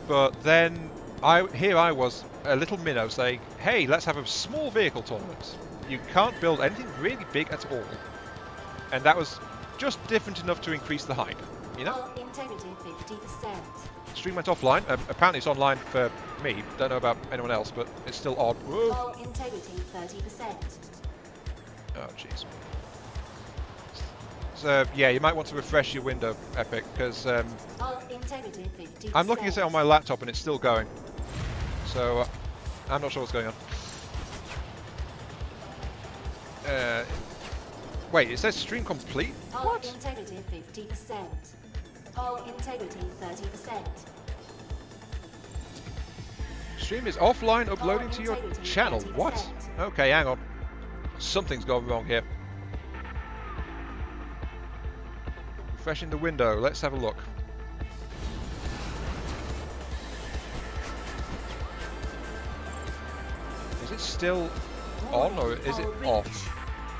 But then here I was, a little minnow, saying, hey, let's have a small vehicle tournament. You can't build anything really big at all. And that was just different enough to increase the hype, you know? Integrity 50%. Stream went offline. Apparently it's online for me. Don't know about anyone else, but it's still odd. Whoa. Integrity 30%. Oh, jeez. So, yeah, you might want to refresh your window, Epic, because integrity 50%. I'm looking at it on my laptop and it's still going. So, I'm not sure what's going on. Wait, it says stream complete? What? Integrity 50%. Integrity 30%. Stream is offline, uploading to your channel. What? Okay, hang on. Something's gone wrong here. Refreshing the window. Let's have a look. Is it still on or is it off?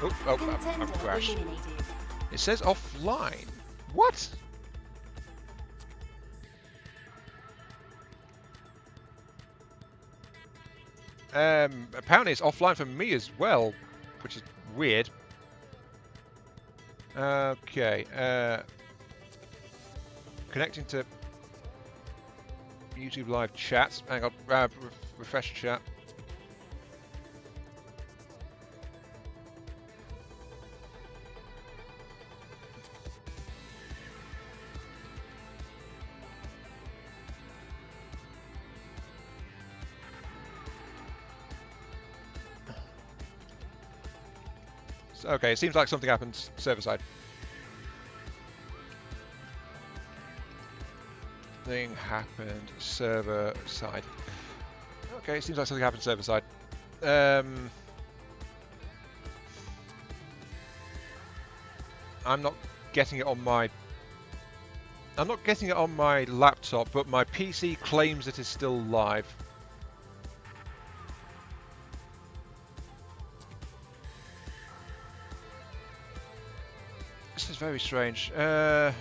Oh, I've crashed. It says offline. What? Apparently it's offline for me as well, which is weird. Okay, connecting to YouTube live chat. Hang on, refresh chat. Okay, it seems like something happened server side. Thing happened server side. Okay, it seems like something happened server side. I'm not getting it on my I'm not getting it on my laptop, but my PC claims it is still live. This is very strange. Huh.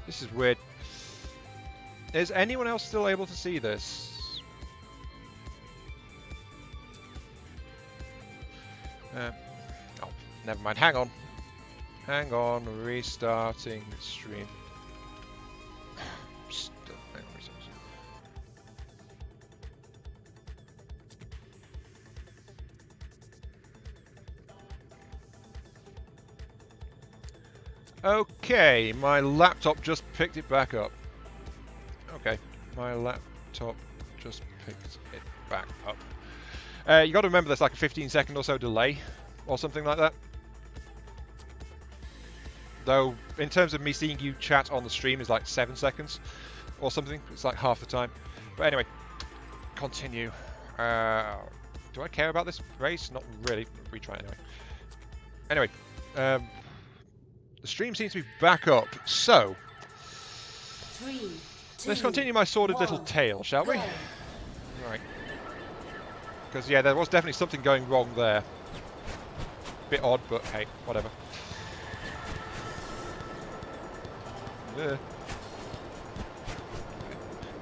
This is weird. Is anyone else still able to see this? Oh, never mind. Hang on. Hang on. Restarting the stream. Still, hang on, okay, my laptop just picked it back up. Okay, my laptop just picked it back up. You got to remember there's like a 15-second or so delay, or something like that. Though, in terms of me seeing you chat on the stream is like 7 seconds, or something. It's like half the time. But anyway, continue. Do I care about this race? Not really. Retry it anyway. Anyway, the stream seems to be back up. So, 3, 2, let's continue my sordid little tale, shall we? Right. Because, yeah, there was definitely something going wrong there. Bit odd, but hey, whatever.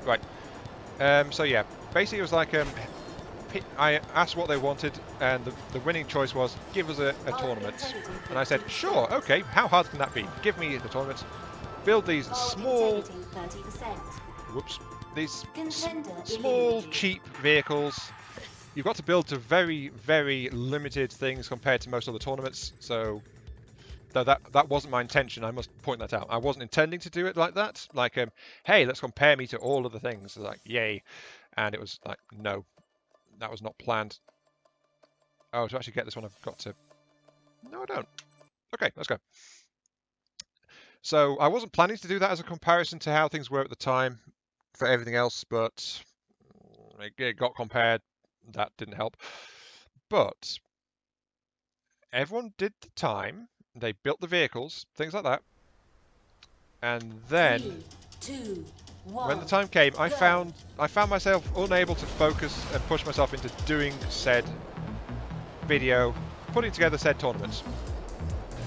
Right. So, yeah, basically it was like, I asked what they wanted, and the winning choice was, give us a tournament. And I said, sure, okay, how hard can that be? Give me the tournament. Build these small... Whoops. These small, cheap vehicles. You've got to build to very, very limited things compared to most other tournaments, so... Though that wasn't my intention, I must point that out. I wasn't intending to do it like that. Like, hey, let's compare me to all of the things. Like, yay. And it was like, no. That was not planned. Oh, to actually get this one, I've got to... No, I don't. Okay, let's go. So, I wasn't planning to do that as a comparison to how things were at the time for everything else, but it got compared. That didn't help. But everyone did the time. They built the vehicles, things like that. And then, 3, 2, 1, when the time came, I found myself unable to focus and push myself into doing said video, putting together said tournaments,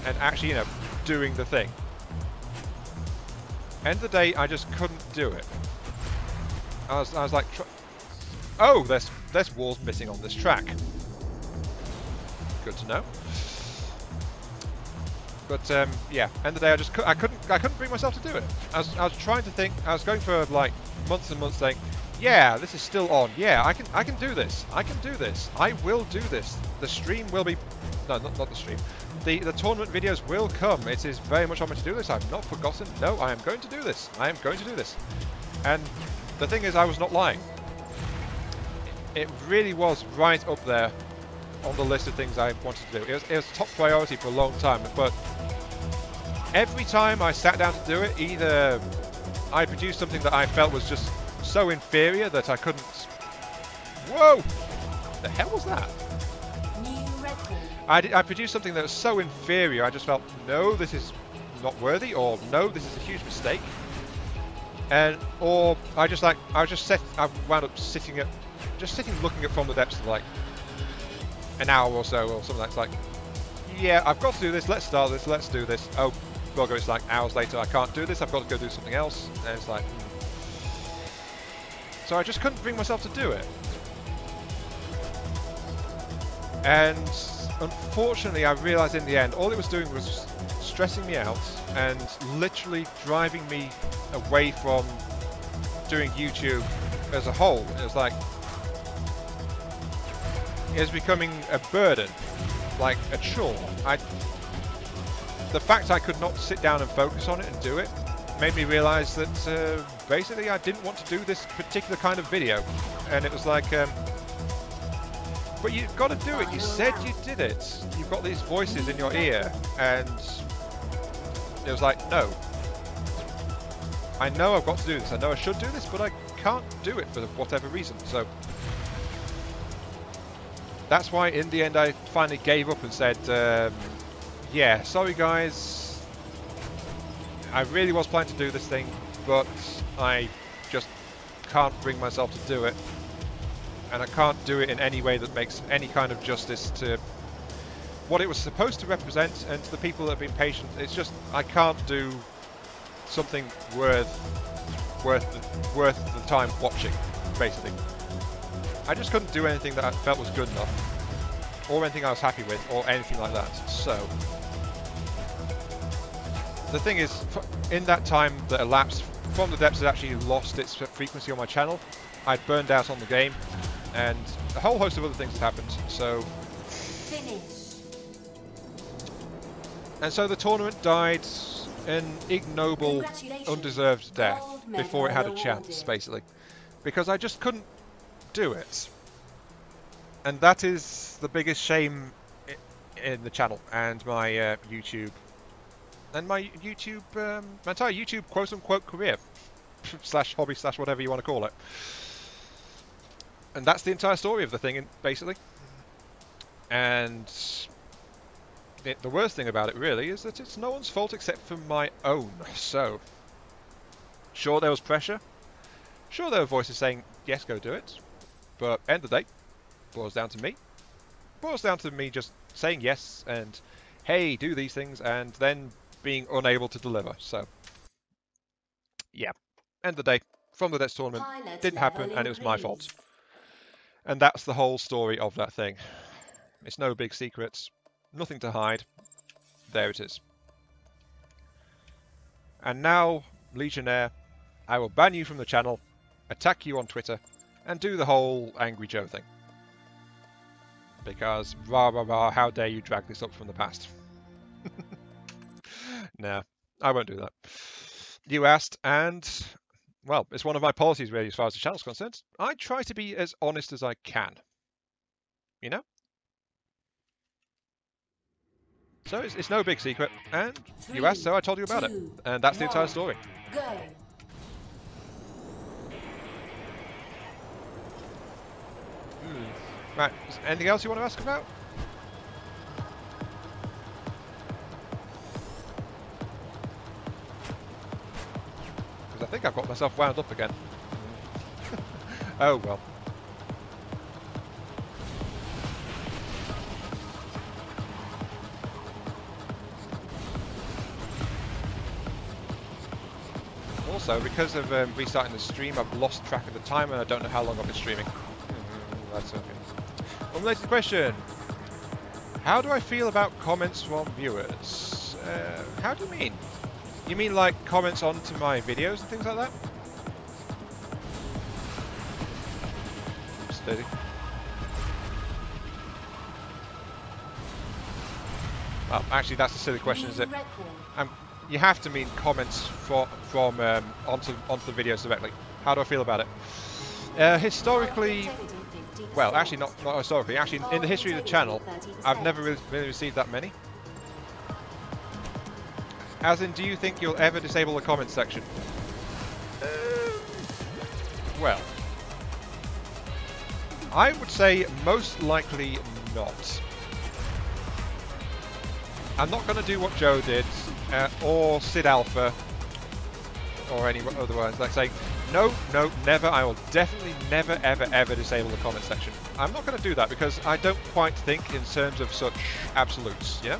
and actually, you know, doing the thing. End of the day, I just couldn't do it. I was like, oh, there's walls missing on this track. Good to know. But yeah, end of the day, I couldn't bring myself to do it. I was trying to think. I was going for like months and months, saying, yeah, this is still on. Yeah, I can do this. I can do this. I will do this. The stream will be, no, not the stream. The tournament videos will come. It is very much on me to do this. I've not forgotten. No, I am going to do this. I am going to do this. And the thing is, I was not lying. It really was right up there on the list of things I wanted to do. It was top priority for a long time, but every time I sat down to do it, either I produced something that I felt was just so inferior that I couldn't... Whoa! The hell was that? New record. I produced something that was so inferior, I just felt, no, this is not worthy, or no, this is a huge mistake. And, or I wound up sitting looking at From the Depths for like an hour or so, or something like yeah, I've got to do this, let's start this, let's do this. Oh, bugger, it's like hours later, I can't do this, I've got to go do something else. And it's like... So I just couldn't bring myself to do it. And unfortunately, I realised in the end, all it was doing was stressing me out and literally driving me away from doing YouTube as a whole. It was like... It was becoming a burden, like a chore. The fact I could not sit down and focus on it and do it made me realise that basically I didn't want to do this particular kind of video. And it was like, but you've got to do it. You said you did it. You've got these voices in your ear. And it was like, no. I know I've got to do this. I know I should do this, but I can't do it for whatever reason. So that's why in the end I finally gave up and said, yeah, sorry guys, I really was planning to do this thing, but I just can't bring myself to do it, and I can't do it in any way that makes any kind of justice to what it was supposed to represent and to the people that have been patient. It's just, I can't do something worth the time watching, basically. I just couldn't do anything that I felt was good enough, or anything I was happy with, or anything like that. So, the thing is, in that time that elapsed, From the Depths had actually lost its frequency on my channel. I'd burned out on the game, and a whole host of other things had happened. So, and so the tournament died an ignoble, undeserved death before it had a chance, basically, because I just couldn't do it. And that is the biggest shame in the channel and my YouTube, and my YouTube, my entire YouTube quote-unquote career, slash hobby, slash whatever you want to call it. And that's the entire story of the thing, basically. And the worst thing about it, really, is that it's no one's fault except for my own. So, sure, there was pressure. Sure, there were voices saying, yes, go do it. But end of the day, boils down to me. Boils down to me just saying yes and, hey, do these things, and then being unable to deliver. So, yeah. End of the day, From the Depths tournament didn't happen, and it was my fault. And that's the whole story of that thing. It's no big secrets. Nothing to hide. There it is. And now, Legionnaire, I will ban you from the channel, attack you on Twitter, and do the whole Angry Joe thing. Because, rah rah rah, how dare you drag this up from the past. Nah, I won't do that. You asked, and, well, it's one of my policies really as far as the channel's concerned. I try to be as honest as I can. You know? So it's no big secret, and you asked, so I told you about it. And that's the entire story. Go. Right, anything else you want to ask about? Because I think I've got myself wound up again. Oh well. Also, because of restarting the stream, I've lost track of the time and I don't know how long I've been streaming. That's okay. Unrelated question. How do I feel about comments from viewers? How do you mean? You mean like comments onto my videos and things like that? Steady. Well, actually that's a silly question, is it? You have to mean comments from onto the videos directly. How do I feel about it? Historically, well, actually not historically. Actually, in the history of the channel, I've never really received that many. As in, do you think you'll ever disable the comment section? Well, I would say most likely not. I'm not going to do what Joe did, or Sid Alpha, or any other ones, like saying, no, no, never, I will definitely never, ever disable the comment section. I'm not going to do that because I don't quite think in terms of such absolutes, you know?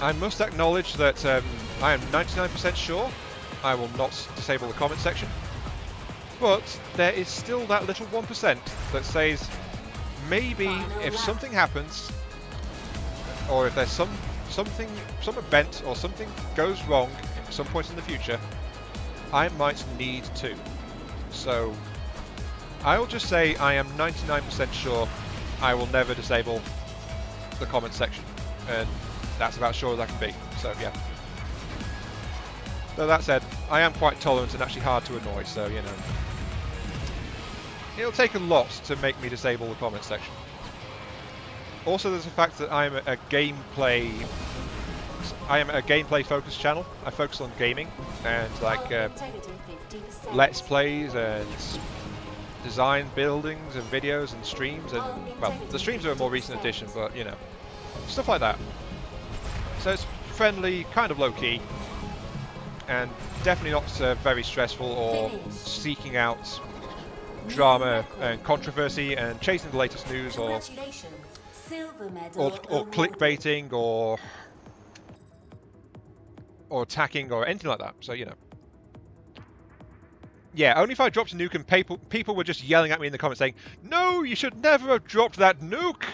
I must acknowledge that I am 99% sure I will not disable the comment section, but there is still that little 1% that says, maybe if something happens, or if there's some event or something goes wrong at some point in the future, I might need to. So I will just say I am 99% sure I will never disable the comment section, and that's about sure as I can be. So yeah. Though that said, I am quite tolerant and actually hard to annoy, so you know. It'll take a lot to make me disable the comment section. Also, there's the fact that I'm a gameplay focused channel. I focus on gaming and like let's plays and design buildings and videos and streams, and well, the streams are a more recent addition, but you know, stuff like that. So it's friendly, kind of low key, and definitely not very stressful or seeking out drama and controversy and chasing the latest news or clickbaiting or attacking or anything like that. So you know. Yeah, only if I dropped a nuke and people were just yelling at me in the comments saying, "No, you should never have dropped that nuke!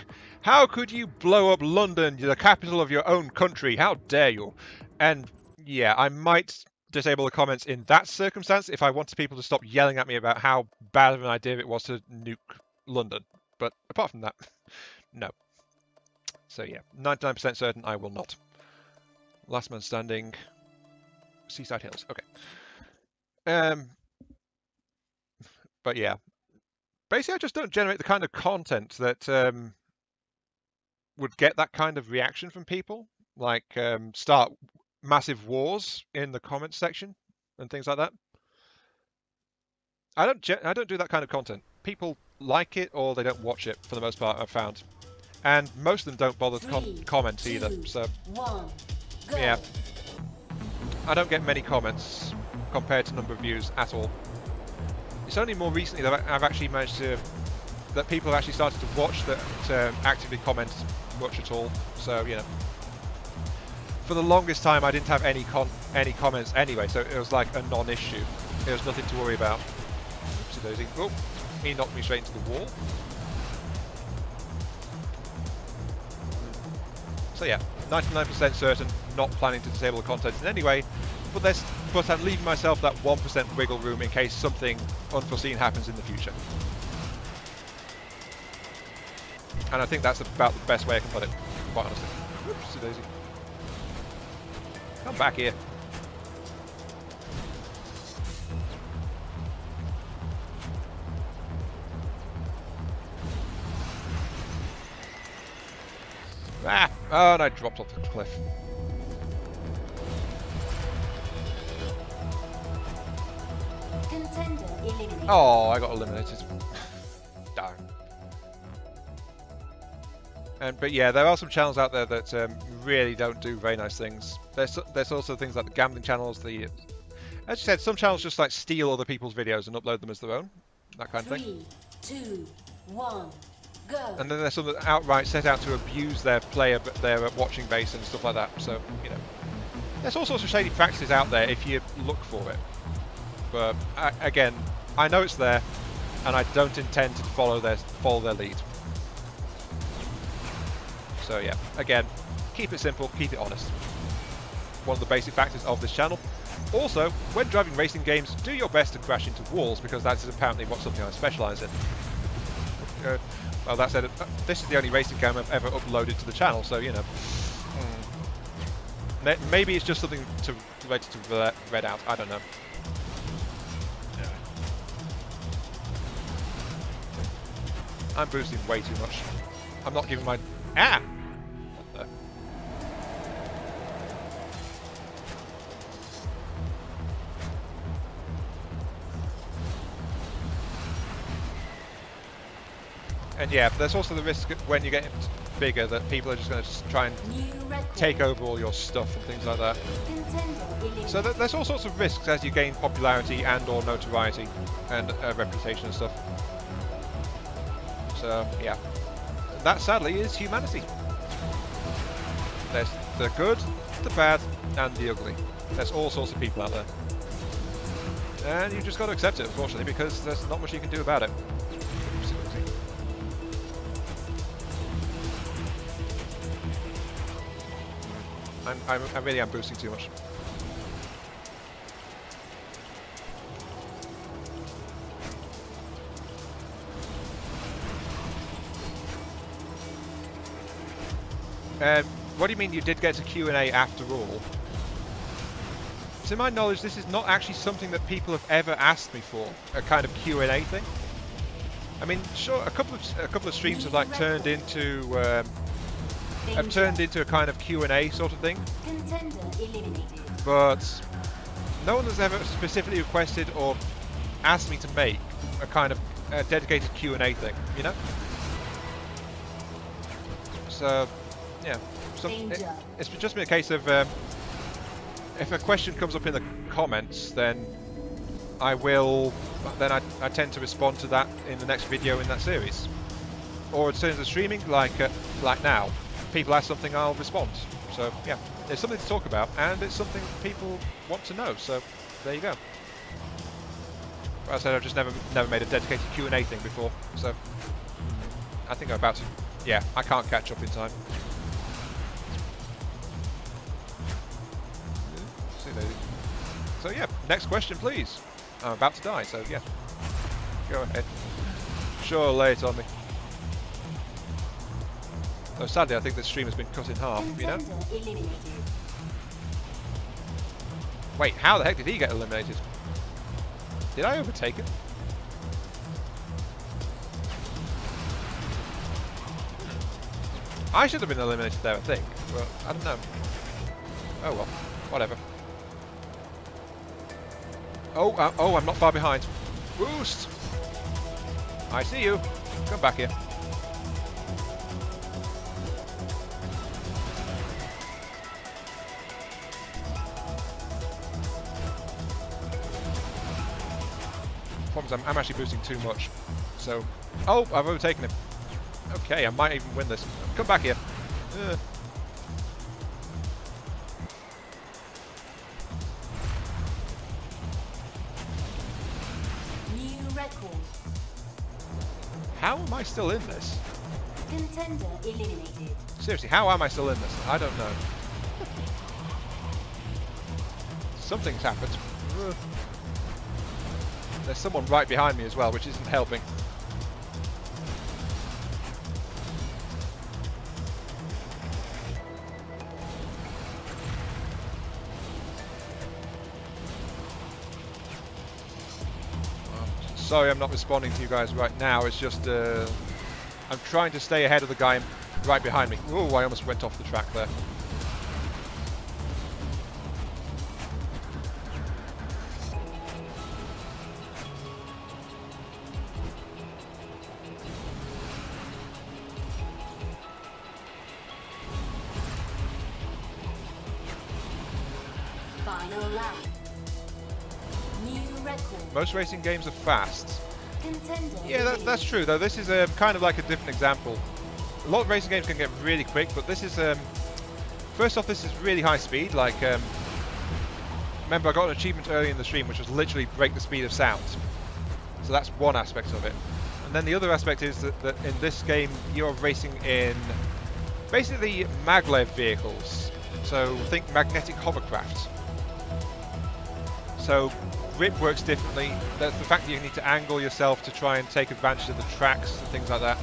How could you blow up London, the capital of your own country? How dare you?" And yeah, I might disable the comments in that circumstance if I wanted people to stop yelling at me about how bad of an idea it was to nuke London. But apart from that, no. So yeah, 99% certain I will not. Last man standing. Seaside Hills. Okay. But yeah, basically I just don't generate the kind of content that would get that kind of reaction from people, like start massive wars in the comments section and things like that. I don't do that kind of content. People like it or they don't watch it for the most part, I've found. And most of them don't bother to comment either, so yeah. I don't get many comments compared to number of views at all. It's only more recently that I've actually managed to, that people have actually started to watch that actively comment much at all. So you know, for the longest time I didn't have any comments anyway, so it was like a non-issue. There was nothing to worry about. Oopsie daisy. Oh, he knocked me straight into the wall. So yeah, 99% certain, not planning to disable the content in any way. But I'm leaving myself that 1% wiggle room in case something unforeseen happens in the future. And I think that's about the best way I can put it, quite honestly. Oopsie daisy. Come back here. Ah! Oh, and I dropped off the cliff. Oh, I got eliminated. Darn. But yeah, there are some channels out there that really don't do very nice things. There's also things like the gambling channels. As you said, some channels just like steal other people's videos and upload them as their own. That kind of thing. 3, 2, 1, go. And then there's some that outright set out to abuse their watching base and stuff like that. So, you know, there's all sorts of shady practices out there if you look for it. But again, I know it's there, and I don't intend to follow their lead. So yeah, again, keep it simple, keep it honest. One of the basic factors of this channel. Also, when driving racing games, do your best to crash into walls, because that is apparently something I specialise in. Well, that said, this is the only racing game I've ever uploaded to the channel, so you know. Maybe it's just something related to Redout, I don't know. I'm boosting way too much. I'm not giving my... Ah! What the... And yeah, there's also the risk when you get bigger that people are just going to try and take over all your stuff and things like that. So there's all sorts of risks as you gain popularity and or notoriety and reputation and stuff. So yeah, that sadly is humanity. There's the good, the bad, and the ugly. There's all sorts of people out there. And you just got to accept it, unfortunately, because there's not much you can do about it. I really am boosting too much. What do you mean you did get to Q&A after all? To my knowledge, this is not actually something that people have ever asked me for, a kind of Q&A thing. I mean, sure, a couple of streams have like turned into a kind of Q&A sort of thing. But no one has ever specifically requested or asked me to make a kind of a dedicated Q&A thing, you know? So, yeah. It's just been a case of if a question comes up in the comments, then I tend to respond to that in the next video in that series. Or in terms of streaming, like now, people ask something, I'll respond. So yeah, it's something to talk about, and it's something people want to know. So there you go. As I said, I've just never made a dedicated Q&A thing before. So I think I'm about to. Yeah, I can't catch up in time. So yeah, next question, please. I'm about to die, so yeah, go ahead. Sure, lay it on me. Though sadly, I think this stream has been cut in half, you know? Wait, how the heck did he get eliminated? Did I overtake him? I should have been eliminated there, I think, but I don't know. Oh well, whatever. Oh, I'm not far behind. Boost! I see you. Come back here. Problem is I'm actually boosting too much. So, oh, I've overtaken him. Okay, I might even win this. Come back here. New record. How am I still in this? Contender eliminated. Seriously, how am I still in this? I don't know. Something's happened. There's someone right behind me as well, which isn't helping. Sorry I'm not responding to you guys right now, it's just I'm trying to stay ahead of the guy right behind me. Oh, I almost went off the track there. Final lap. New record. Most racing games are fast. Contender Yeah, that's true, though. This is kind of like a different example. A lot of racing games can get really quick, but this is... first off, this is really high speed. Like, remember, I got an achievement early in the stream, which was literally break the speed of sound. So that's one aspect of it. And then the other aspect is that in this game, you're racing in basically maglev vehicles. So think magnetic hovercraft. So grip works differently. That's the fact that you need to angle yourself to try and take advantage of the tracks and things like that.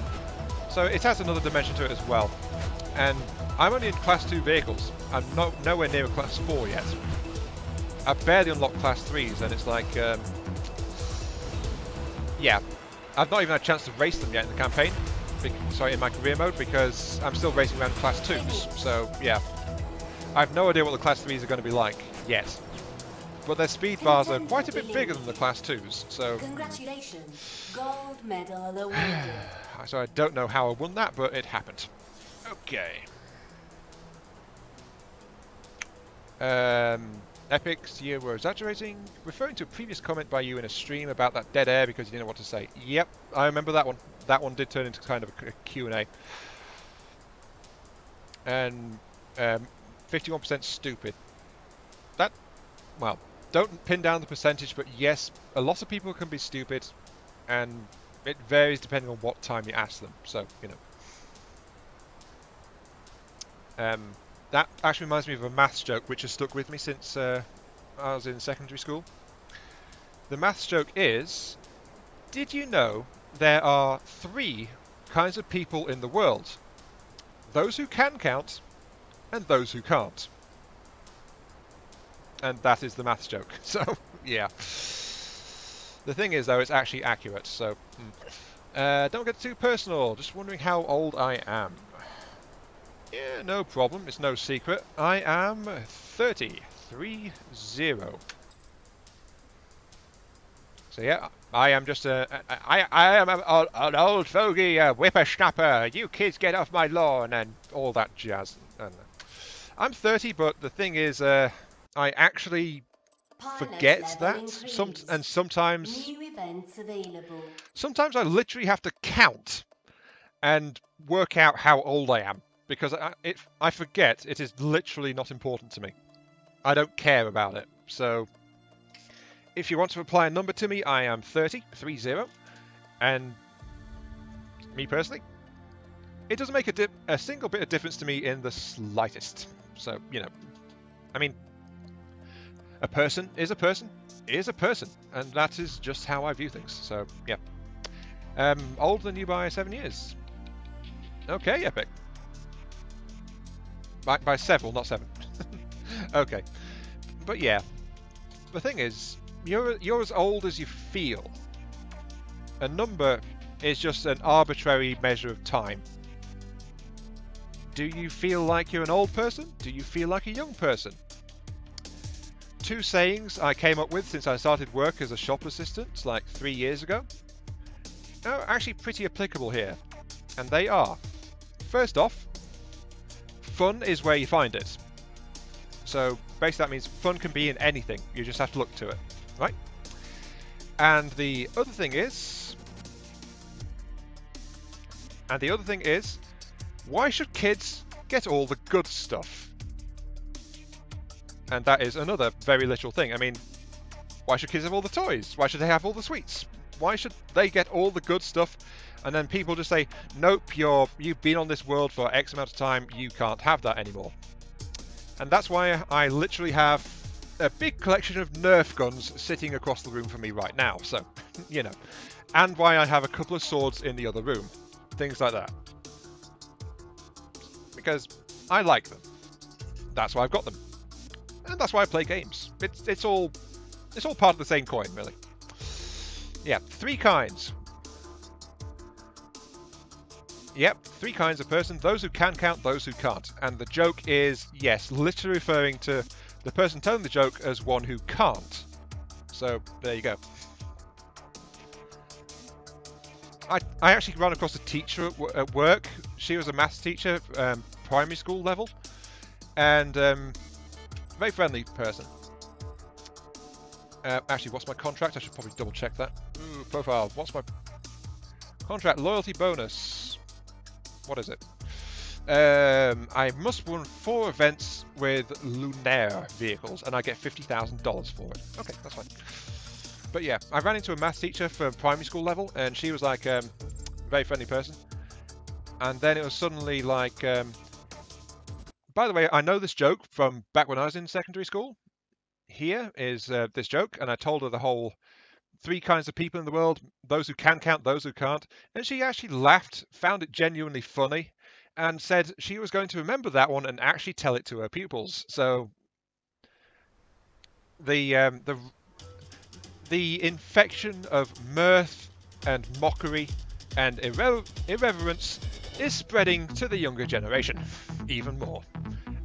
So it has another dimension to it as well. And I'm only in Class 2 vehicles. I'm nowhere near a Class 4 yet. I've barely unlocked Class 3s, and it's like... yeah, I've not even had a chance to race them yet in the campaign. Sorry, in my career mode, because I'm still racing around Class 2s. So, yeah. I have no idea what the Class 3s are going to be like yet. But their speed bars are quite a bit bigger than the Class 2s, so... Congratulations, gold medal awarded. So I don't know how I won that, but it happened. Okay. Epics, you were exaggerating, referring to a previous comment by you in a stream about that dead air because you didn't know what to say. Yep, I remember that one. That one did turn into kind of a Q&A. And 51% stupid. That, well, don't pin down the percentage, but yes, a lot of people can be stupid, and it varies depending on what time you ask them. So, you know. That actually reminds me of a maths joke which has stuck with me since I was in secondary school. The maths joke is, did you know there are 3 kinds of people in the world? Those who can count, and those who can't. And that is the maths joke. So, yeah. The thing is, though, it's actually accurate, so... don't get too personal, just wondering how old I am. Yeah, no problem, it's no secret. I am 30. 30. So yeah, I am just I am an old fogey whippersnapper. You kids get off my lawn and all that jazz. And, I'm 30, but the thing is, I actually forget that. Sometimes New events available. sometimes I literally have to count and work out how old I am because I forget it is literally not important to me. I don't care about it. So if you want to apply a number to me, I am 30, and me personally, it doesn't make a single bit of difference to me in the slightest. So, you know, I mean, a person is a person is a person, and that is just how I view things. So, yeah. Older than you by 7 years. Okay, epic. By several, not 7. Okay. But yeah, the thing is, you're as old as you feel. A number is just an arbitrary measure of time. Do you feel like you're an old person? Do you feel like a young person? 2 sayings I came up with since I started work as a shop assistant like 3 years ago are actually pretty applicable here. And they are, first off, fun is where you find it. So basically that means fun can be in anything. You just have to look to it, right? And the other thing is, why should kids get all the good stuff? And that is another very literal thing. I mean, why should kids have all the toys? Why should they have all the sweets? Why should they get all the good stuff? And then people just say, nope, you've been on this world for X amount of time, you can't have that anymore. And that's why I literally have a big collection of Nerf guns sitting across the room from me right now. So, you know. And why I have a couple of swords in the other room. Things like that. Because I like them. That's why I've got them. And that's why I play games. It's all part of the same coin, really. Yeah, 3 kinds. Yep, 3 kinds of person. Those who can count, those who can't. And the joke is, yes, literally referring to the person telling the joke as one who can't. So, there you go. I actually ran across a teacher at work. She was a maths teacher, primary school level. And very friendly person. Actually, what's my contract? I should probably double check that. Ooh, profile. What's my contract? Loyalty bonus. What is it? I must run 4 events with Lunaire vehicles, and I get $50,000 for it. Okay, that's fine. But yeah, I ran into a maths teacher for primary school level, and she was like a very friendly person. And then it was suddenly like, by the way, I know this joke from back when I was in secondary school. Here is this joke, and I told her the whole 3 kinds of people in the world, those who can count, those who can't, and she actually laughed, found it genuinely funny, and said she was going to remember that one and actually tell it to her pupils. So the infection of mirth and mockery and irreverence is spreading to the younger generation even more.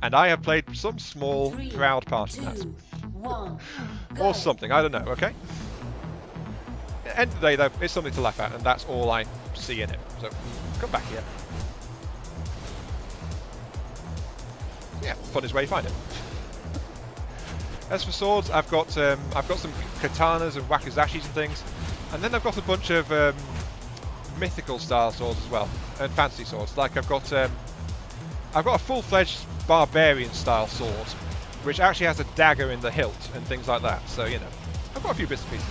And I have played some small, proud part in that. 1, Or something, I don't know, okay? At the end of the day, though, it's something to laugh at, and that's all I see in it. So, come back here. Yeah, fun is where you find it. As for swords, I've got some katanas and wakizashis and things, and then I've got a bunch of mythical style swords as well, and fancy swords. Like I've got a full-fledged barbarian style sword, which actually has a dagger in the hilt and things like that. So you know, I've got a few bits and pieces.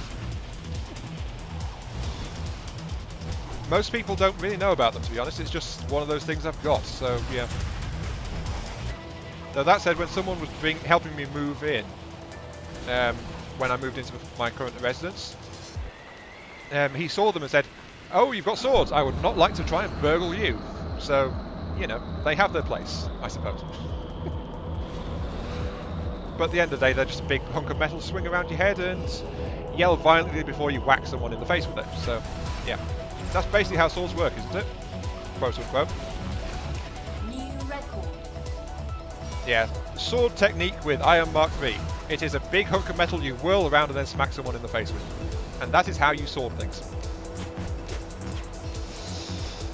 Most people don't really know about them, to be honest. It's just one of those things I've got. So yeah. Though that said, when someone was helping me move in, when I moved into my current residence, he saw them and said, "Oh, you've got swords. I would not like to try and burgle you." So, you know, they have their place, I suppose. But at the end of the day, they're just a big hunk of metal swing around your head and yell violently before you whack someone in the face with it. So, yeah. That's basically how swords work, isn't it? Quote unquote. New record. Yeah, sword technique with Iron Mark III. It is a big hunk of metal you whirl around and then smack someone in the face with. and that is how you sword things.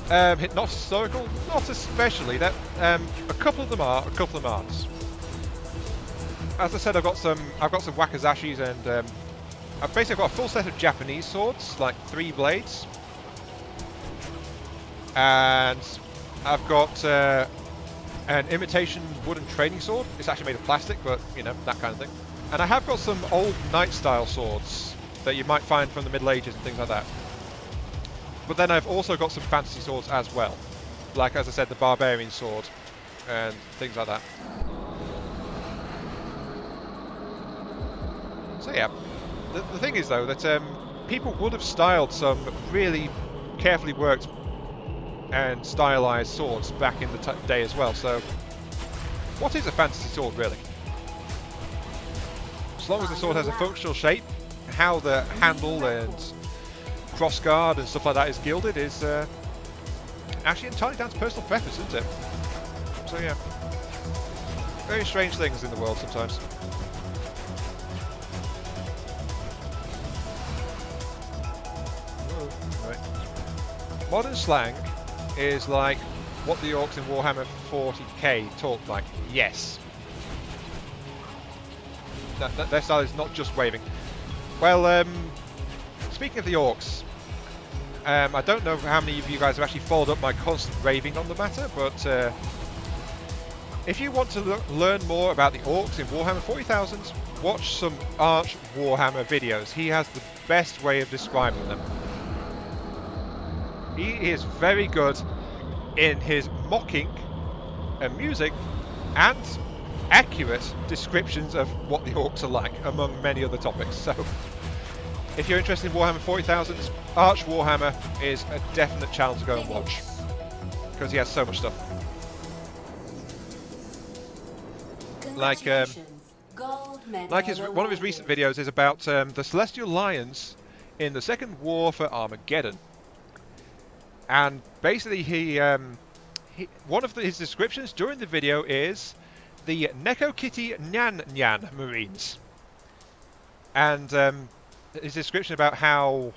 Not historical, not especially. That a couple of them are, a couple of them aren't. As I said, I've got some wakazashis, and I've basically got a full set of Japanese swords, like 3 blades, and I've got an imitation wooden training sword. It's actually made of plastic, but you know, that kind of thing. And I have got some old knight-style swords that you might find from the Middle Ages and things like that. But then I've also got some fantasy swords as well. Like, as I said, the barbarian sword and things like that. So yeah, the thing is though that people would have styled some really carefully worked and stylized swords back in the day as well. So what is a fantasy sword really? As long as the sword has a functional shape, how the handle and crossguard and stuff like that is gilded is actually entirely down to personal preference, isn't it? So yeah, very strange things in the world sometimes. Whoa, right. Modern slang is like what the orcs in Warhammer 40k talk like. Yes. Their style is not just waving. Well, speaking of the orcs, I don't know how many of you guys have actually followed up my constant raving on the matter, but if you want to learn more about the orcs in Warhammer 40,000, watch some Arch Warhammer videos. He has the best way of describing them. He is very good in his mocking, amusing, and accurate descriptions of what the orcs are like, among many other topics. So, if you're interested in Warhammer 40,000, Arch Warhammer is a definite channel to go and watch, because he has so much stuff. Like one of his recent videos is about the Celestial Lions in the Second War for Armageddon, and basically one of his descriptions during the video is the Nekokitty Nyan Nyan Marines, and his description about how,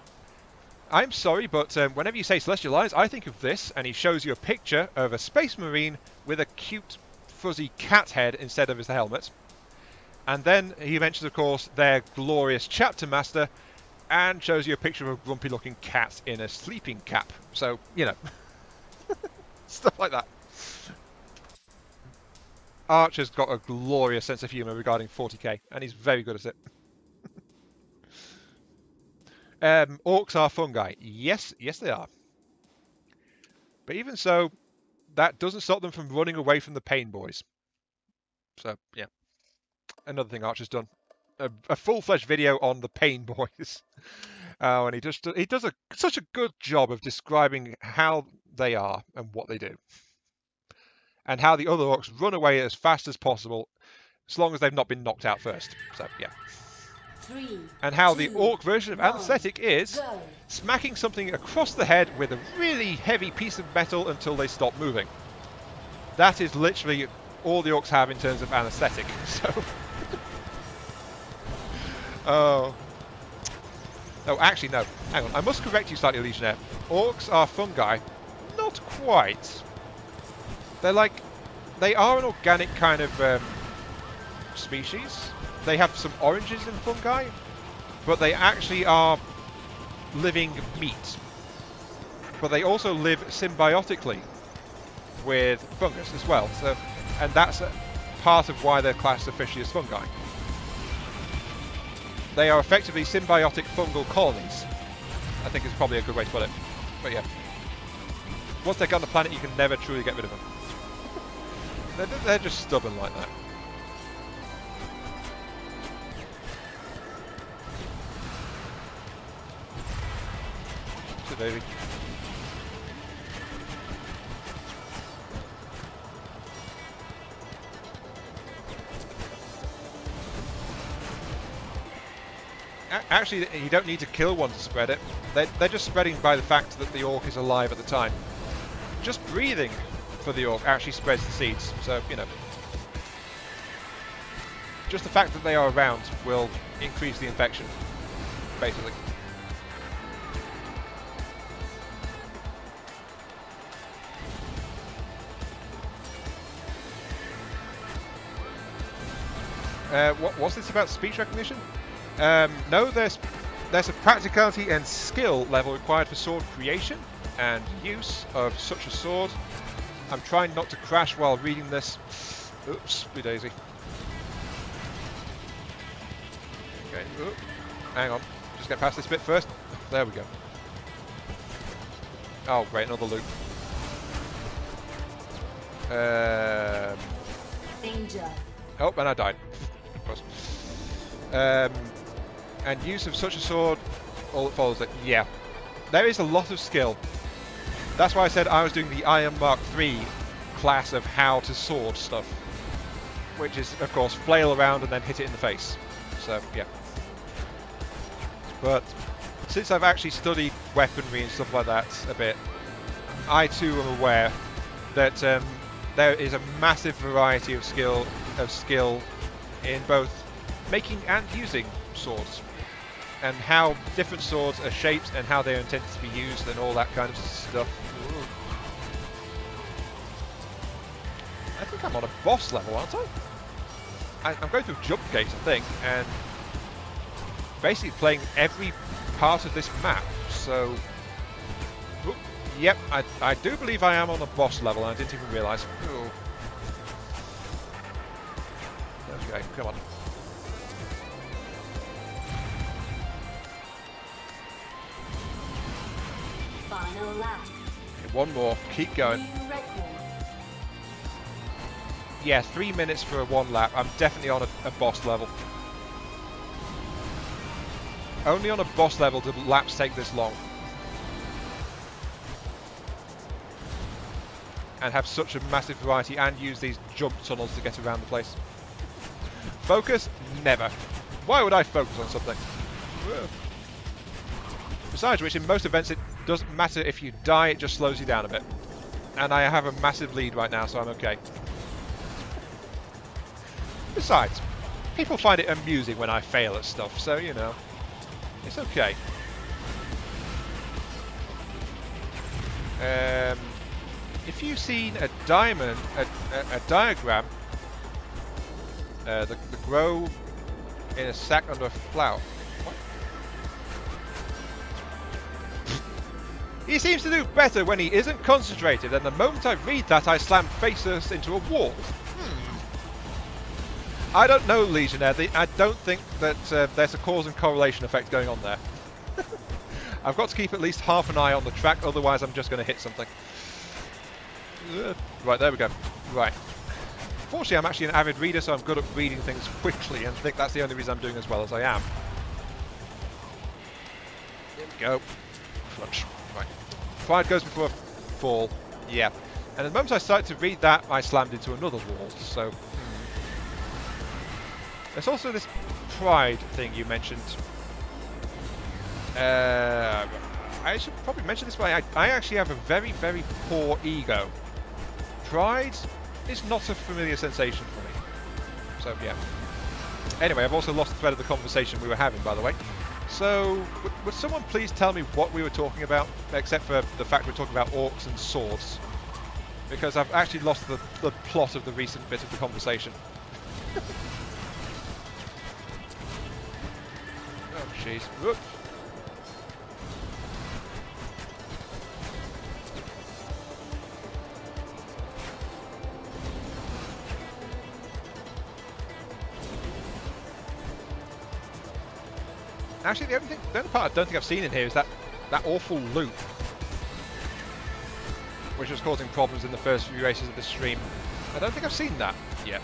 I'm sorry, but whenever you say Celestial Lions, I think of this, and he shows you a picture of a Space Marine with a cute fuzzy cat head instead of his helmet. And then he mentions, of course, their glorious chapter master, and shows you a picture of a grumpy looking cat in a sleeping cap. So, you know, stuff like that. Arch has got a glorious sense of humour regarding 40k, and he's very good at it. Orcs are fungi. Yes, yes they are. But even so, that doesn't stop them from running away from the pain boys. So, yeah. Another thing Arch has done. A full-fledged video on the pain boys. Oh, and he does such a good job of describing how they are and what they do. And how the other orcs run away as fast as possible, as long as they've not been knocked out first. So, yeah. 3, and how 2, the orc version of 1, anesthetic is go. smacking something across the head with a really heavy piece of metal until they stop moving. That is literally all the orcs have in terms of anesthetic. So, oh, actually no. Hang on, I must correct you slightly, Legionnaire. Orcs are fungi, not quite. They are an organic kind of species. They have some oranges in fungi, but they actually are living meat. But they also live symbiotically with fungus as well. So, and that's part of why they're classed officially as fungi. They are effectively symbiotic fungal colonies, I think is probably a good way to put it. But yeah, once they get on the planet, you can never truly get rid of them. They're just stubborn like that. So, baby. Actually, you don't need to kill one to spread it. They're just spreading by the fact that the orc is alive at the time. Just breathing for the orc actually spreads the seeds. So, you know, just the fact that they are around will increase the infection, basically. What was this about speech recognition? No, there's a practicality and skill level required for sword creation and use of such a sword. I'm trying not to crash while reading this. Oops, blue daisy. Okay, oop. Hang on, just get past this bit first. There we go. Oh, great, another loop. Danger. Oh, and I died. Of course. And use of such a sword, all that follows it. Yeah, there is a lot of skill. That's why I said I was doing the Iron Mark III class of how to sword stuff, which is, of course, flail around and then hit it in the face. So, yeah. But since I've actually studied weaponry and stuff like that a bit, I too am aware that there is a massive variety of skill in both making and using swords, and how different swords are shaped and how they're intended to be used and all that kind of stuff. Ooh. I think I'm on a boss level, aren't I? I'm going through jump gates, I think, and basically playing every part of this map. So, ooh, yep, I do believe I am on a boss level, and I didn't even realise. Ooh. Okay, come on. Final lap. Okay, one more. Keep going. New record. Yeah, 3 minutes for a one lap. I'm definitely on a boss level. Only on a boss level do laps take this long. And have such a massive variety and use these jump tunnels to get around the place. Focus? Never. Why would I focus on something? Besides which, in most events it doesn't matter if you die, it just slows you down a bit. And I have a massive lead right now, so I'm okay. Besides, people find it amusing when I fail at stuff, so you know, it's okay. If you've seen a diamond, a diagram, the grow in a sack under a flower. What? He seems to do better when he isn't concentrated, and the moment I read that, I slam face first into a wall. I don't know, Legionnaire. I don't think that there's a cause and correlation effect going on there. I've got to keep at least half an eye on the track, otherwise I'm just going to hit something. Right, there we go. Right. Fortunately, I'm actually an avid reader, so I'm good at reading things quickly, and I think that's the only reason I'm doing as well as I am. Here we go. Crunch. Right. Pride goes before a fall. Yeah. And the moment I started to read that, I slammed into another wall, so... There's also this pride thing you mentioned. I should probably mention this, but I actually have a very, very poor ego. Pride is not a familiar sensation for me. So, yeah. Anyway, I've also lost the thread of the conversation we were having, by the way. So, would someone please tell me what we were talking about, except for the fact we're talking about orcs and swords? Because I've actually lost the plot of the recent bit of the conversation. Oh, jeez. Whoop. Actually, the only part I don't think I've seen in here is that awful loop, which was causing problems in the first few races of the stream. I don't think I've seen that yet.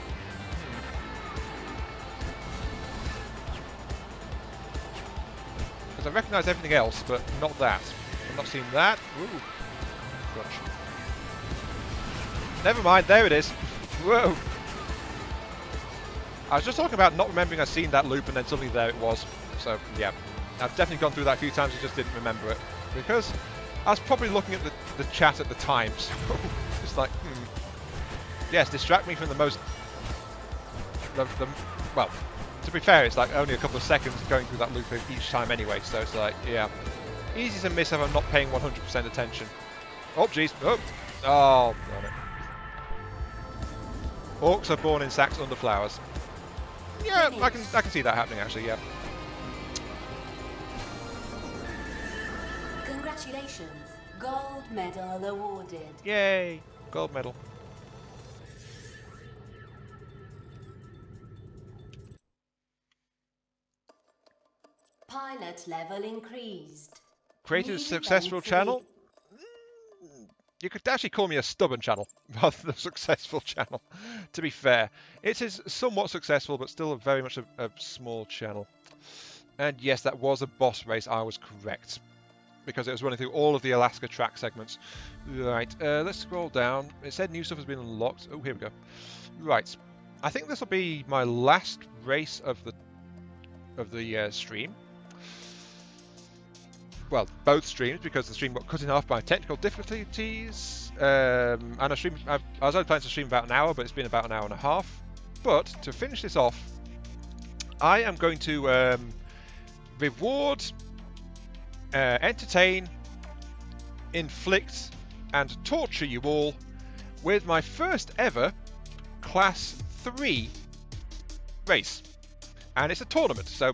Because I recognise everything else, but not that. I've not seen that. Ooh. Gosh. Never mind, there it is. Whoa. I was just talking about not remembering I'd seen that loop, and then suddenly there it was. So, yeah. I've definitely gone through that a few times, I just didn't remember it. Because I was probably looking at the chat at the time, so it's like, yes, distract me from the most... well, to be fair, it's like only a couple of seconds going through that loop each time anyway, so it's like, yeah. Easy to miss if I'm not paying 100% attention. Oh, jeez. Oh, damn it. Orcs are born in sacks under flowers. Yeah, I can see that happening actually. Yeah. Congratulations. Gold medal awarded. Yay! Gold medal. Pilot level increased. Created a Need successful events channel. You could actually call me a stubborn channel rather than a successful channel, to be fair. It is somewhat successful, but still very much a small channel. And yes, that was a boss race, I was correct. Because it was running through all of the Alaska track segments. Right, let's scroll down. It said new stuff has been unlocked. Oh, here we go. Right, I think this will be my last race of the stream. Well, both streams, because the stream got cut in half by technical difficulties. And I was only planning to stream about an hour, but it's been about an hour and a half. But to finish this off, I am going to reward, entertain, inflict, and torture you all with my first ever Class 3 race. And it's a tournament, so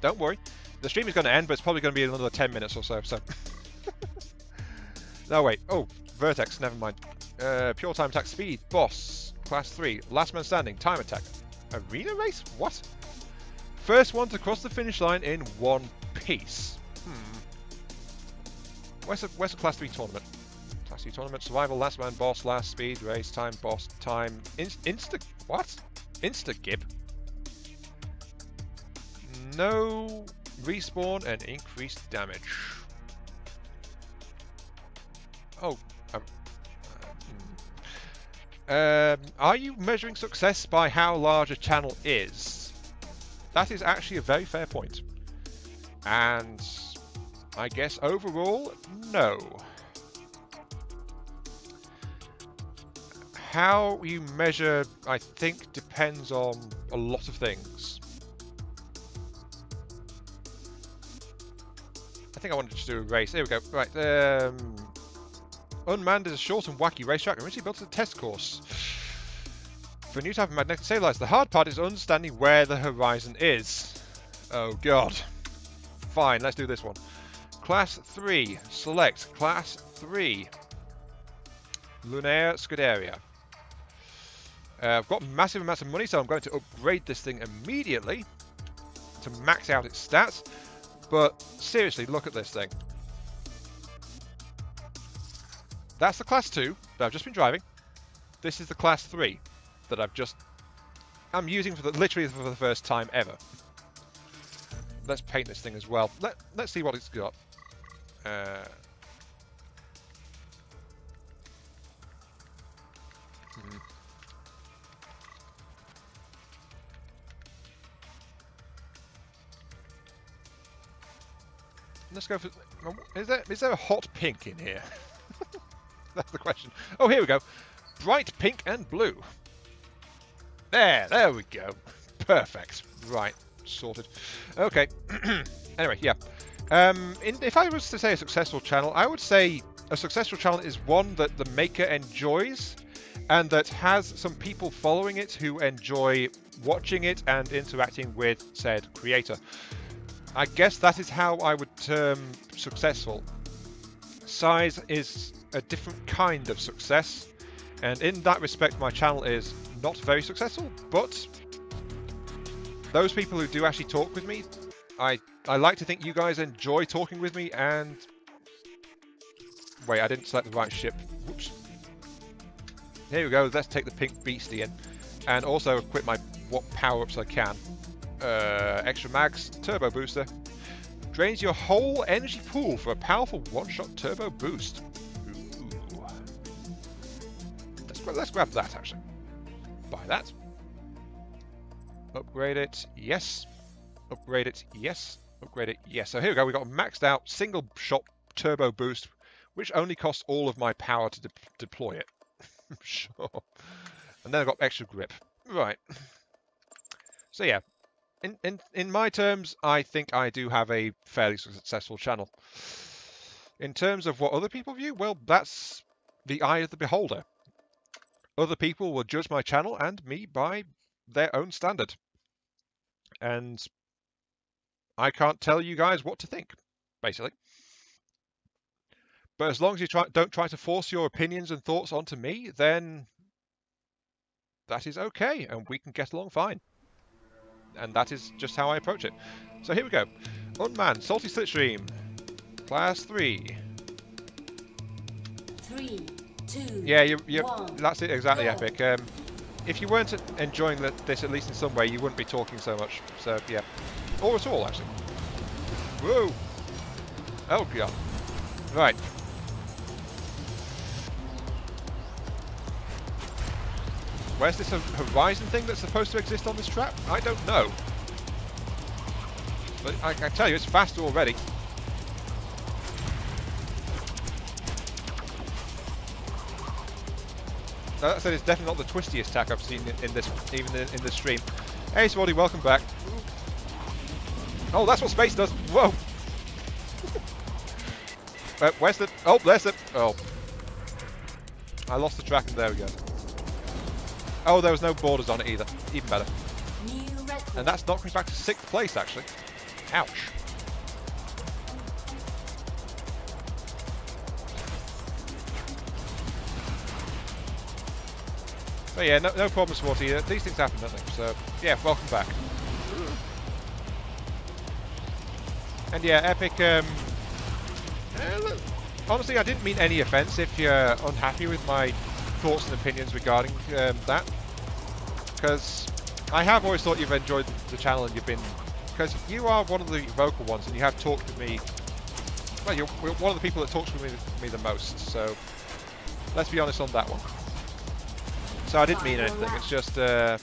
don't worry. The stream is going to end, but it's probably going to be another 10 minutes or so. No, wait. Oh, Vertex, never mind. Pure time attack speed, boss, class 3, last man standing, time attack. Arena race? What? First one to cross the finish line in one piece. Where's the class 3 tournament? Class 3 tournament, survival, last man, boss, last speed, race, time, boss, time, what? Insta-gib? No respawn and increased damage. Oh. Are you measuring success by how large a channel is? That is actually a very fair point. And I guess overall, no. How you measure, I think, depends on a lot of things. I think I wanted to do a race. Here we go. Right. Unmanned is a short and wacky racetrack originally built as a test course for a new type of magnetic stabilizer. The hard part is understanding where the horizon is. Oh god. Fine, let's do this one. Class 3. Select Class 3. Lunaire Scuderia. I've got massive amounts of money, so I'm going to upgrade this thing immediately to max out its stats. But seriously, look at this thing. That's the Class 2 that I've just been driving. This is the Class 3 that I'm using literally for the first time ever. Let's paint this thing as well. Let's see what it's got. Let's go for... Is there a hot pink in here? That's the question. Oh, here we go. Bright pink and blue. There we go. Perfect. Right, sorted. Okay. Anyway, yeah. If I was to say a successful channel, I would say a successful channel is one that the maker enjoys and that has some people following it who enjoy watching it and interacting with said creator. I guess that is how I would term successful. Size is a different kind of success, and in that respect my channel is not very successful, but those people who do actually talk with me, I like to think you guys enjoy talking with me. And wait, I didn't select the right ship. Whoops. Here we go, let's take the pink beastie in, and also equip what power-ups I can. Extra mags, turbo booster. Drains your whole energy pool for a powerful one-shot turbo boost. Ooh. Let's grab that, actually. Buy that. Upgrade it, yes. Upgrade it, yes. Upgrade it, yes. So here we go, we've got a maxed out single-shot turbo boost, which only costs all of my power to deploy it. Sure. And then I've got extra grip. Right. So yeah. In my terms, I think I do have a fairly successful channel. In terms of what other people view, well, that's the eye of the beholder. Other people will judge my channel and me by their own standard. and I can't tell you guys what to think, basically. But as long as you don't try to force your opinions and thoughts onto me, then that is okay, and we can get along fine. And that is just how I approach it. So here we go. Unmanned, Salty Slipstream, Class 3. 3, 2, Yeah, 1. that's it, exactly, Go. Epic. If you weren't enjoying this, at least in some way, you wouldn't be talking so much. So, yeah. Or at all, actually. Whoa! Oh, God. Right. Where's this horizon thing that's supposed to exist on this trap? I don't know. But I tell you, it's faster already. Now, that said, it's definitely not the twistiest tack I've seen in this, even in this stream. Hey, Swoddy, welcome back. Oh, that's what space does. Whoa. Where's the? Oh, there's the. Oh, I lost the track, and there we go. Oh, there was no borders on it either. Even better. And that's knocked me back to 6th place, actually. Ouch. But yeah, no problem, Swarty. These things happen, don't they? So, yeah, welcome back. And yeah, Epic, honestly, I didn't mean any offense if you're unhappy with my thoughts and opinions regarding that. Because I have always thought you've enjoyed the channel and you've been... Because you are one of the vocal ones and you have talked with me... Well, you're one of the people that talks with me the most, so... Let's be honest on that one. So I didn't mean anything, it's just... I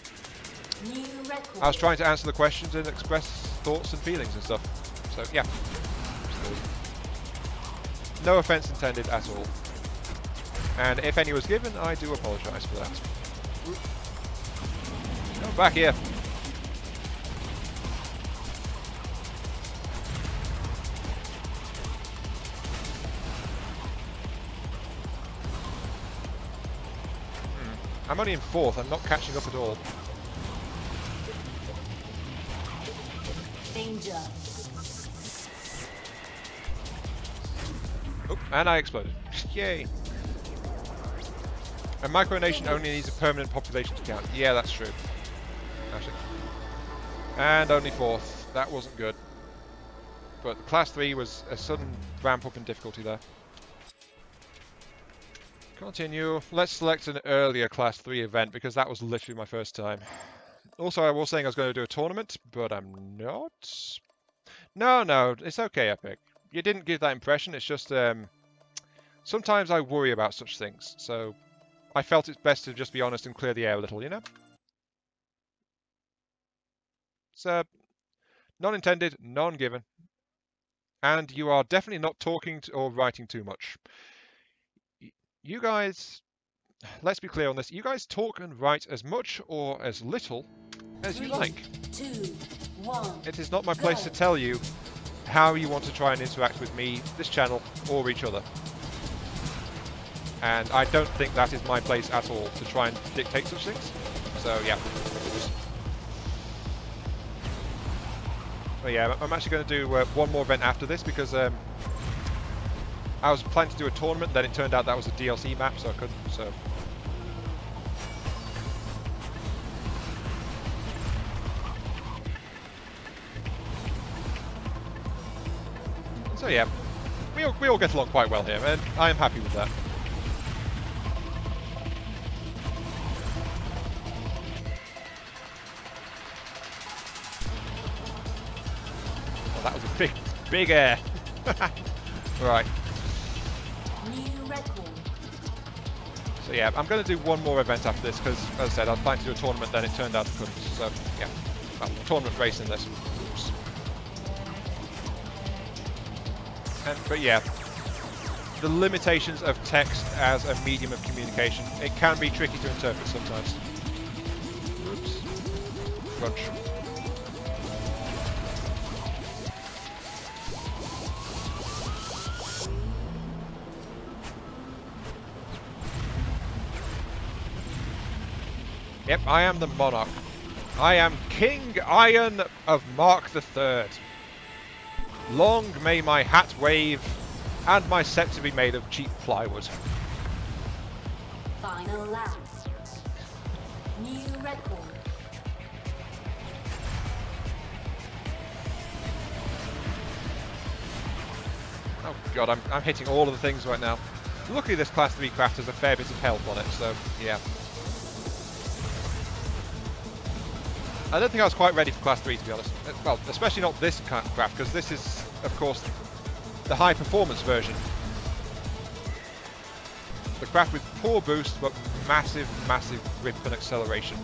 was trying to answer the questions and express thoughts and feelings and stuff. So, yeah. No offense intended at all. And if any was given, I do apologise for that. Come back here. I'm only in 4th, I'm not catching up at all. Danger. Oh, and I exploded. Yay. A micronation only needs a permanent population to count. Yeah, that's true. Actually. And only 4th. That wasn't good. But Class 3 was a sudden ramp up in difficulty there. Continue. Let's select an earlier Class 3 event because that was literally my first time. Also, I was saying I was going to do a tournament, but I'm not. No, it's okay, Epic. You didn't give that impression. It's just sometimes I worry about such things. So I felt it's best to just be honest and clear the air a little, you know? So, none intended, none given. And you are definitely not talking or writing too much. You guys, let's be clear on this. You guys talk and write as much or as little as you like. 2, 1. It is not my place to tell you how you want to try and interact with me, this channel, or each other. And I don't think that is my place at all to try and dictate such things. So yeah. But yeah, I'm actually going to do one more event after this because I was planning to do a tournament, then it turned out that was a DLC map, so I couldn't. So yeah, we all get along quite well here, and I am happy with that. Well, that was a big air. Right. New record. So yeah, I'm going to do one more event after this because, as I said, I was planning to do a tournament, then it turned out I couldn't. So yeah, well, tournament race in this. Oops. But yeah, the limitations of text as a medium of communication, it can be tricky to interpret sometimes. Oops. Crunch. Yep, I am the monarch. I am King Iron of Mark III. Long may my hat wave, and my sceptre be made of cheap plywood. Final lap. New record. Oh god, I'm hitting all of the things right now. Luckily this Class 3 craft has a fair bit of health on it, so yeah. I don't think I was quite ready for Class 3 to be honest. Well, especially not this craft, because this is, of course, the high performance version. The craft with poor boost, but massive, massive grip and acceleration.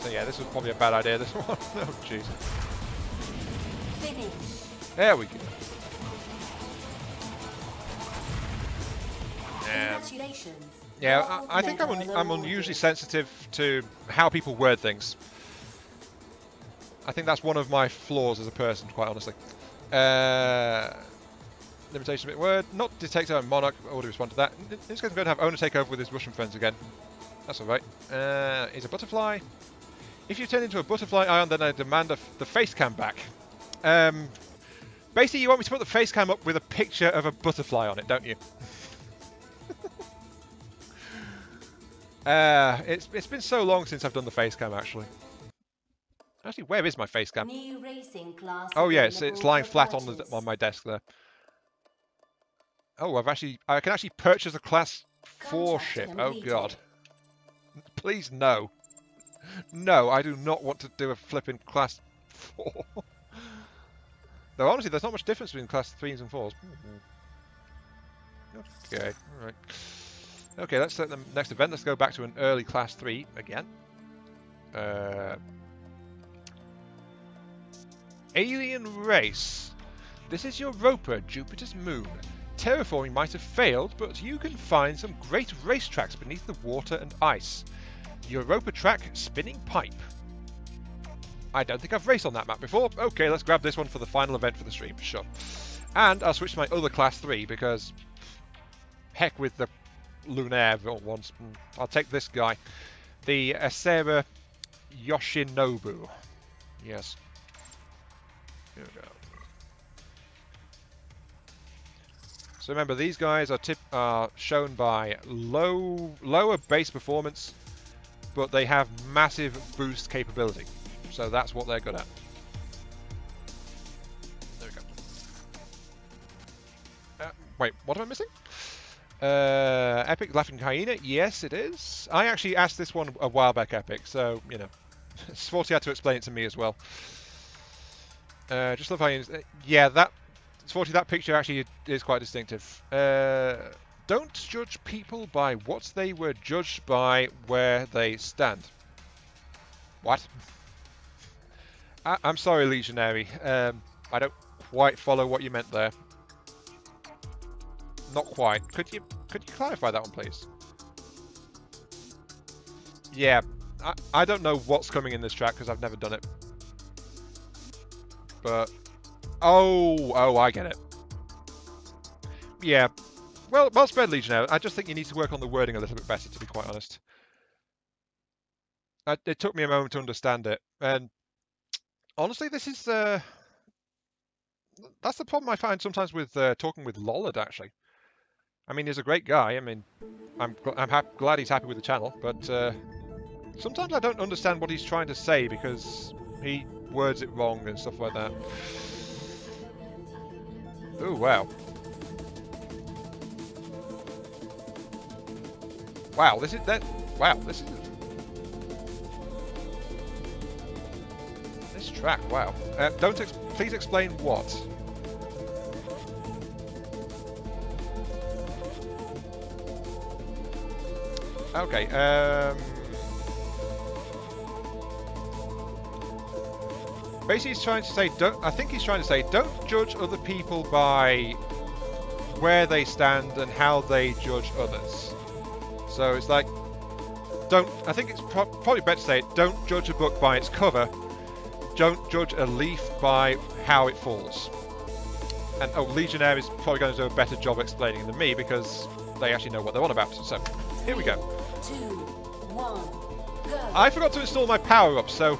So yeah, this was probably a bad idea, this one. Oh jeez. Finish. There we go. Congratulations. Yeah, I think I'm unusually sensitive to how people word things. I think that's one of my flaws as a person, quite honestly. Limitation of word, not detected on Monarch, already respond to that. In this case I'm going to have Owner take over with his Russian friends again. That's alright. He's a butterfly. If you turn into a butterfly ion, then I demand the face cam back. Basically you want me to put the face cam up with a picture of a butterfly on it, don't you? It's been so long since I've done the face cam actually. Actually, where is my face cam? New racing class. Oh yeah, it's lying flat on my desk there. Oh, I can actually purchase a Class 4 ship. Oh god. Please no. No, I do not want to do a flipping Class 4. Though honestly, there's not much difference between Class 3s and 4s. Okay, alright. Okay, let's set the next event. Let's go back to an early Class 3 again. Alien race. This is Europa, Jupiter's moon. Terraforming might have failed, but you can find some great racetracks beneath the water and ice. Europa track, spinning pipe. I don't think I've raced on that map before. Okay, let's grab this one for the final event for the stream, sure. And I'll switch to my other Class 3 because heck with the Lunaire ones. I'll take this guy. The Asera Yoshinobu. Yes. Here we go. So remember, these guys are shown by lower base performance, but they have massive boost capability. So that's what they're good at. There we go. Wait, what am I missing? Epic Laughing Hyena? Yes, it is. I actually asked this one a while back, Epic, so, you know. Sporty had to explain it to me as well. Just love hyenas. Yeah, Sporty, that picture actually is quite distinctive. Don't judge people by what they were judged by where they stand. What? I'm sorry, Legionary. I don't quite follow what you meant there. Not quite. Could you clarify that one, please? Yeah, I don't know what's coming in this track because I've never done it. But oh, I get it. Yeah, well spread, Legionnaire. I just think you need to work on the wording a little bit better, to be quite honest. It took me a moment to understand it, and honestly, this is that's the problem I find sometimes with talking with Lollard. Actually, I mean, he's a great guy. I mean, I'm glad he's happy with the channel, but sometimes I don't understand what he's trying to say because he words it wrong and stuff like that. Oh wow. Wow, this is that. Wow, this is this track. Wow. Please explain what. Okay. Basically, he's trying to say. I think he's trying to say, don't judge other people by where they stand and how they judge others. So it's like, don't. I think it's probably better to say, don't judge a book by its cover. don't judge a leaf by how it falls. And Legionnaire is probably going to do a better job explaining than me because they actually know what they're on about. So, here we go. 2, 1, go. I forgot to install my power-up, so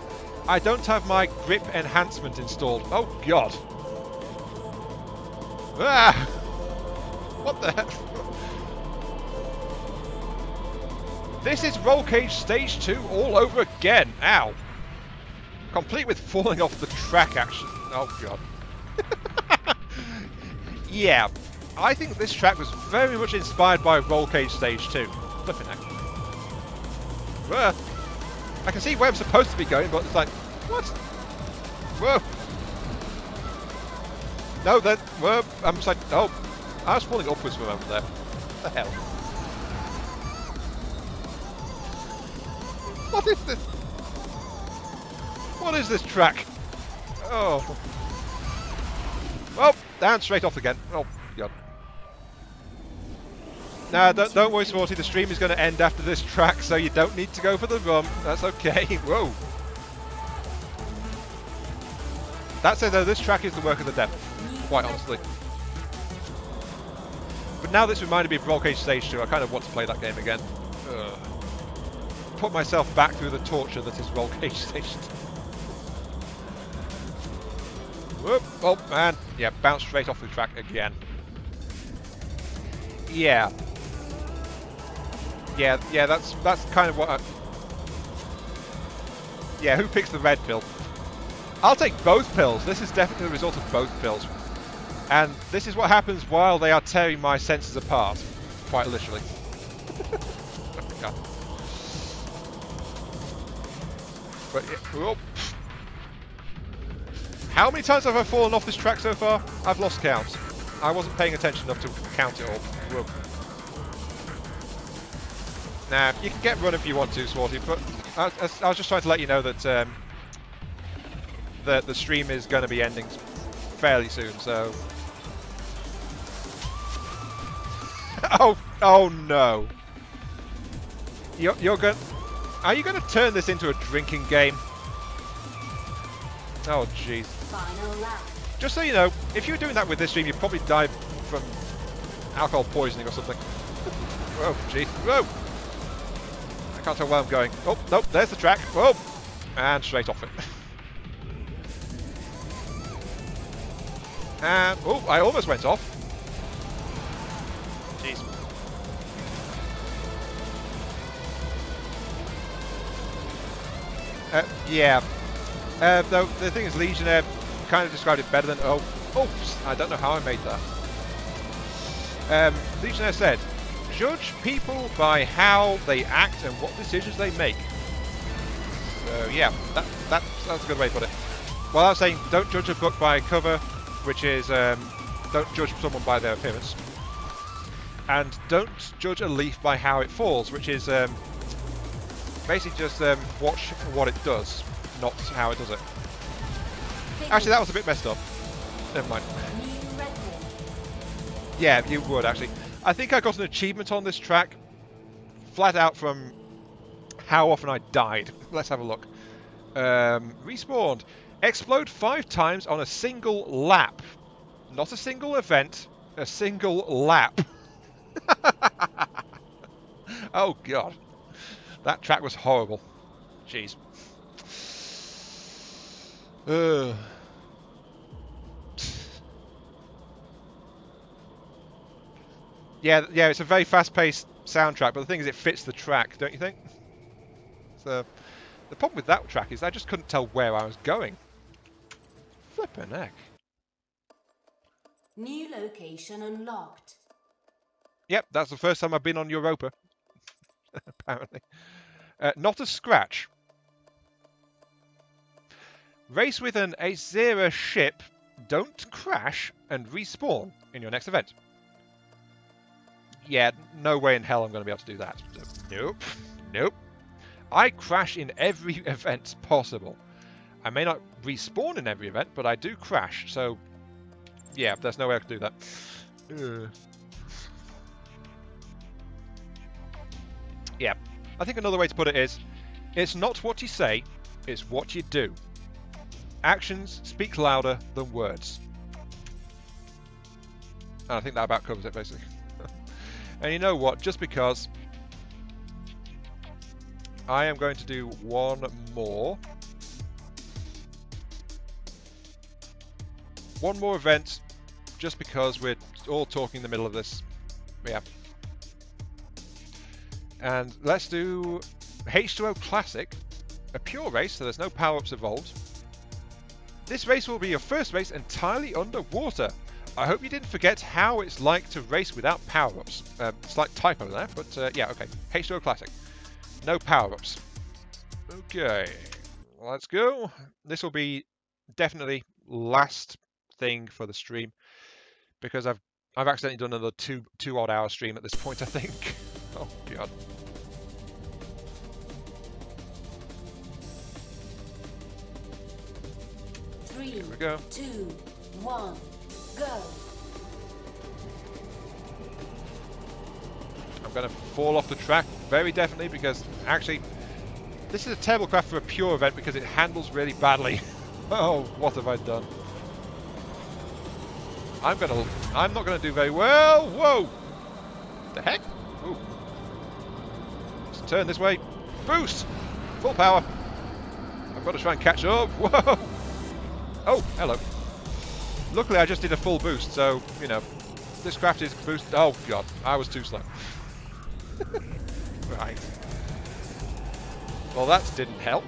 I don't have my grip enhancement installed. Oh, God. Ah! What the heck? This is Roll Cage Stage 2 all over again. Ow. Complete with falling off the track action. Oh, God. Yeah, I think this track was very much inspired by Roll Cage Stage 2. Flipping heck. I can see where I'm supposed to be going, but it's like, what? Whoa. No, then, whoa. I'm just like, oh, I was falling upwards for a moment there. What the hell? What is this? What is this track? Oh. Oh, down straight off again. Oh, God. Nah, don't worry, Sporty. The stream is going to end after this track, so you don't need to go for the run. That's okay. Whoa. That said, though, this track is the work of the devil. Quite honestly. But now this reminded me of Roll Cage Stage 2, I kind of want to play that game again. Ugh. Put myself back through the torture that is Roll Cage Stage 2. Whoop. Oh, man. Yeah, bounce straight off the track again. Yeah. Yeah, that's kind of what I... Yeah, who picks the red pill? I'll take both pills. This is definitely the result of both pills. And this is what happens while they are tearing my senses apart. Quite literally. But, yeah, whoop. How many times have I fallen off this track so far? I've lost count. I wasn't paying attention enough to count it all. Whoa. Nah, you can get run if you want to, Swarty, but I was just trying to let you know that the stream is going to be ending fairly soon, so... Oh no! You're going... Are you going to turn this into a drinking game? Oh, jeez. Just so you know, if you were doing that with this stream, you'd probably die from alcohol poisoning or something. Whoa, jeez. Whoa! I can't tell where I'm going. Oh, nope, there's the track. Whoa! And straight off it. And, oh, I almost went off. Jeez. Yeah. Though the thing is, Legionnaire kind of described it better than... Oh, oops! I don't know how I made that. Legionnaire said, judge people by how they act and what decisions they make. So yeah, that's a good way to put it. Well, I was saying, don't judge a book by cover, which is don't judge someone by their appearance, and don't judge a leaf by how it falls, which is basically just watch what it does, not how it does it. Actually, that was a bit messed up. Never mind. Yeah, you would actually. I think I got an achievement on this track, flat out from how often I died. Let's have a look. Respawned. Explode 5 times on a single lap. Not a single event, a single lap. Oh god. That track was horrible. Jeez. Yeah, it's a very fast-paced soundtrack, but the thing is it fits the track, don't you think? So, the problem with that track is I just couldn't tell where I was going. Flippin' heck. New location unlocked. Yep, that's the first time I've been on Europa. Apparently. Not a scratch. Race with an Azera ship. Don't crash and respawn in your next event. Yeah, no way in hell I'm going to be able to do that. So, nope. Nope. I crash in every event possible. I may not respawn in every event, but I do crash. So, yeah, there's no way I can do that. Yeah, I think another way to put it is, it's not what you say, it's what you do. actions speak louder than words. And I think that about covers it, basically. And you know what? Just because I am going to do one more event, just because we're all talking in the middle of this. Yeah. And let's do H2O Classic, a pure race, so there's no power-ups involved. This race will be your first race entirely underwater. I hope you didn't forget how it's like to race without power-ups. Slight typo there, but yeah, okay. H2O Classic. No power-ups. Okay, let's go. This will be definitely last thing for the stream, because I've accidentally done another two odd hour stream at this point, I think. Oh god. Here we go. 2, 1, go. I'm going to fall off the track very definitely, because actually this is a terrible craft for a pure event because it handles really badly. Oh, what have I done? I'm not gonna do very well. Whoa! The heck? Ooh. Let's turn this way. Boost! Full power. I've got to try and catch up. Whoa! Oh, hello. Luckily I just did a full boost, so, you know, this craft is boost. Oh god, I was too slow. Right. Well, that didn't help.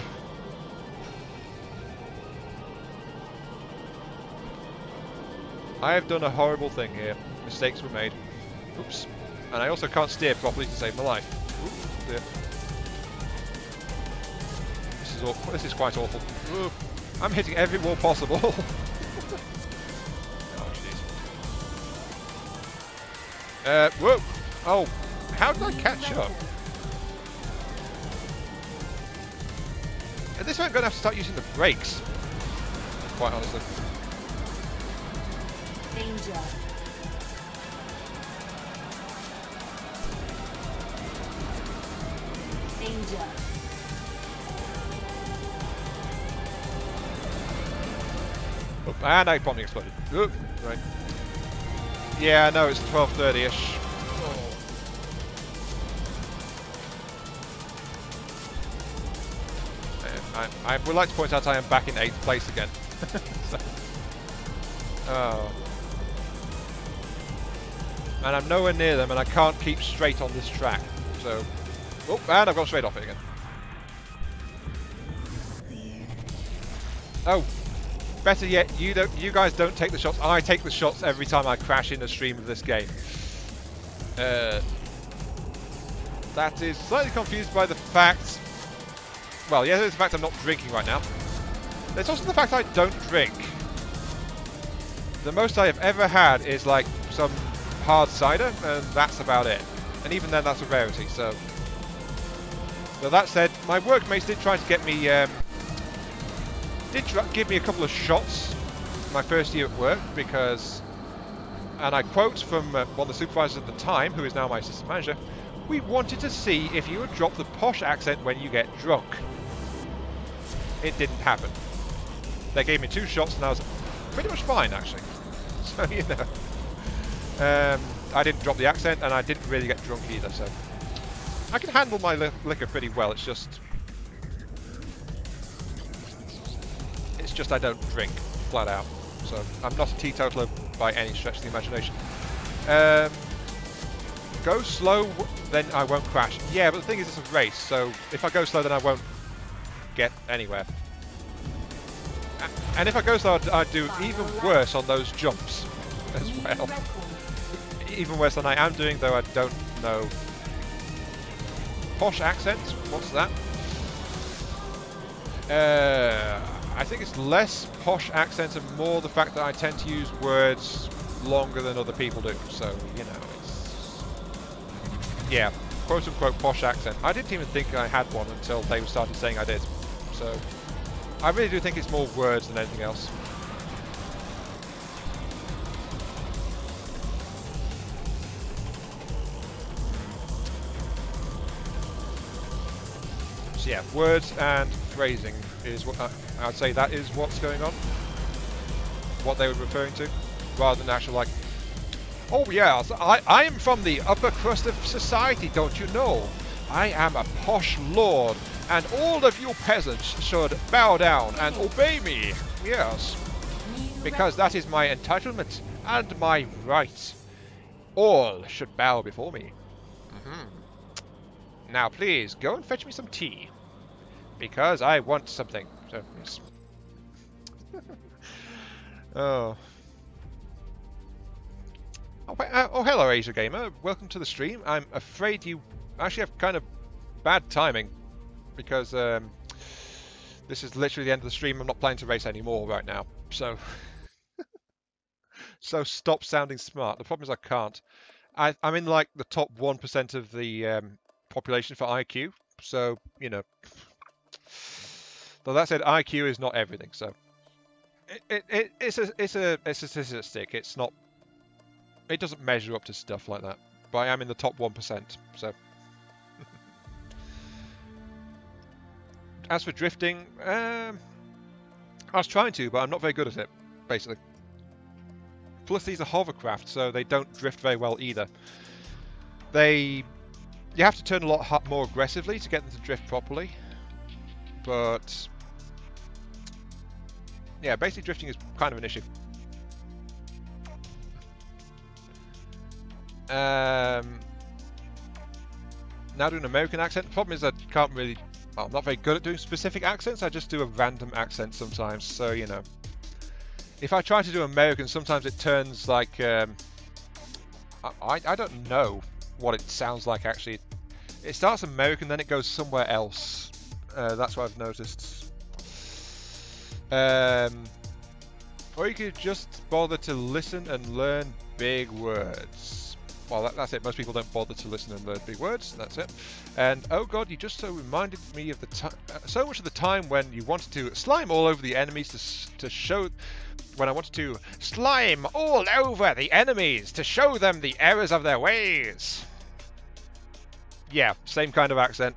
I have done a horrible thing here. Mistakes were made. Oops. And I also can't steer properly to save my life. Oops, dear. This is awful. This is quite awful. Ooh. I'm hitting every wall possible. Oh, jeez. Whoa. Oh, how did I catch up? At this point, I'm going to have to start using the brakes. Quite honestly. Danger. Danger. Oh, and I probably exploded. Oop, right. Yeah, no, it's 12:30ish. I would like to point out I am back in 8th place again. So. Oh. And I'm nowhere near them, and I can't keep straight on this track. So, oh, and I've gone straight off it again. Oh, better yet, you guys don't take the shots. I take the shots every time I crash in a stream of this game. That is slightly confused by the fact. Well, yeah, there's the fact I'm not drinking right now. There's also the fact I don't drink. The most I have ever had is like some hard cider, and that's about it. And even then, that's a rarity. So that said, my workmates did try to get me, give me a couple of shots my first year at work because, and I quote from one of the supervisors at the time, who is now my assistant manager, "We wanted to see if you would drop the posh accent when you get drunk." It didn't happen. They gave me 2 shots and I was pretty much fine, actually. So, you know. I didn't drop the accent and I didn't really get drunk either, so. I can handle my liquor pretty well, it's just I don't drink, flat out. So, I'm not a teetotaler by any stretch of the imagination. Go slow, then I won't crash. Yeah, but the thing is, it's a race, so if I go slow, then I won't get anywhere. And if I go slow, I'd do even worse on those jumps as well. Even worse than I am doing, though I don't know. Posh accent? What's that? I think it's less posh accent and more the fact that I tend to use words longer than other people do. So, you know, it's... Yeah, quote-unquote posh accent. I didn't even think I had one until they started saying I did. So, I really do think it's more words than anything else. So yeah, words and phrasing is what I'd say that is what's going on. What they were referring to, rather than actual like, oh yes, I am from the upper crust of society, don't you know? I am a posh lord, and all of you peasants should bow down and obey me. Yes, because that is my entitlement and my right. All should bow before me. Now please, go and fetch me some tea. Because I want something. So, yes. Oh. Oh, hello, Asia Gamer. Welcome to the stream. I'm afraid you actually have kind of bad timing. Because this is literally the end of the stream. I'm not planning to race anymore right now. So, so stop sounding smart. The problem is I can't. I'm in like the top 1% of the population for IQ. So, you know. Though that said, IQ is not everything. So, it's a statistic. It's not. It doesn't measure up to stuff like that. But I am in the top 1%. So. As for drifting, I was trying to, but I'm not very good at it, basically. Plus, these are hovercraft, so they don't drift very well either. You have to turn a lot more aggressively to get them to drift properly. But yeah, basically drifting is kind of an issue. Now doing an American accent. The problem is I can't really. Well, I'm not very good at doing specific accents. I just do a random accent sometimes. So you know, if I try to do American, sometimes it turns like I don't know what it sounds like actually. It starts American, then it goes somewhere else. That's what I've noticed. Or you could just bother to listen and learn big words. Well, that's it. Most people don't bother to listen and learn big words. That's it. And oh god, you just so reminded me of the so much of the time when you wanted to slime all over the enemies to show. When I wanted to slime all over the enemies to show them the errors of their ways. Yeah, same kind of accent.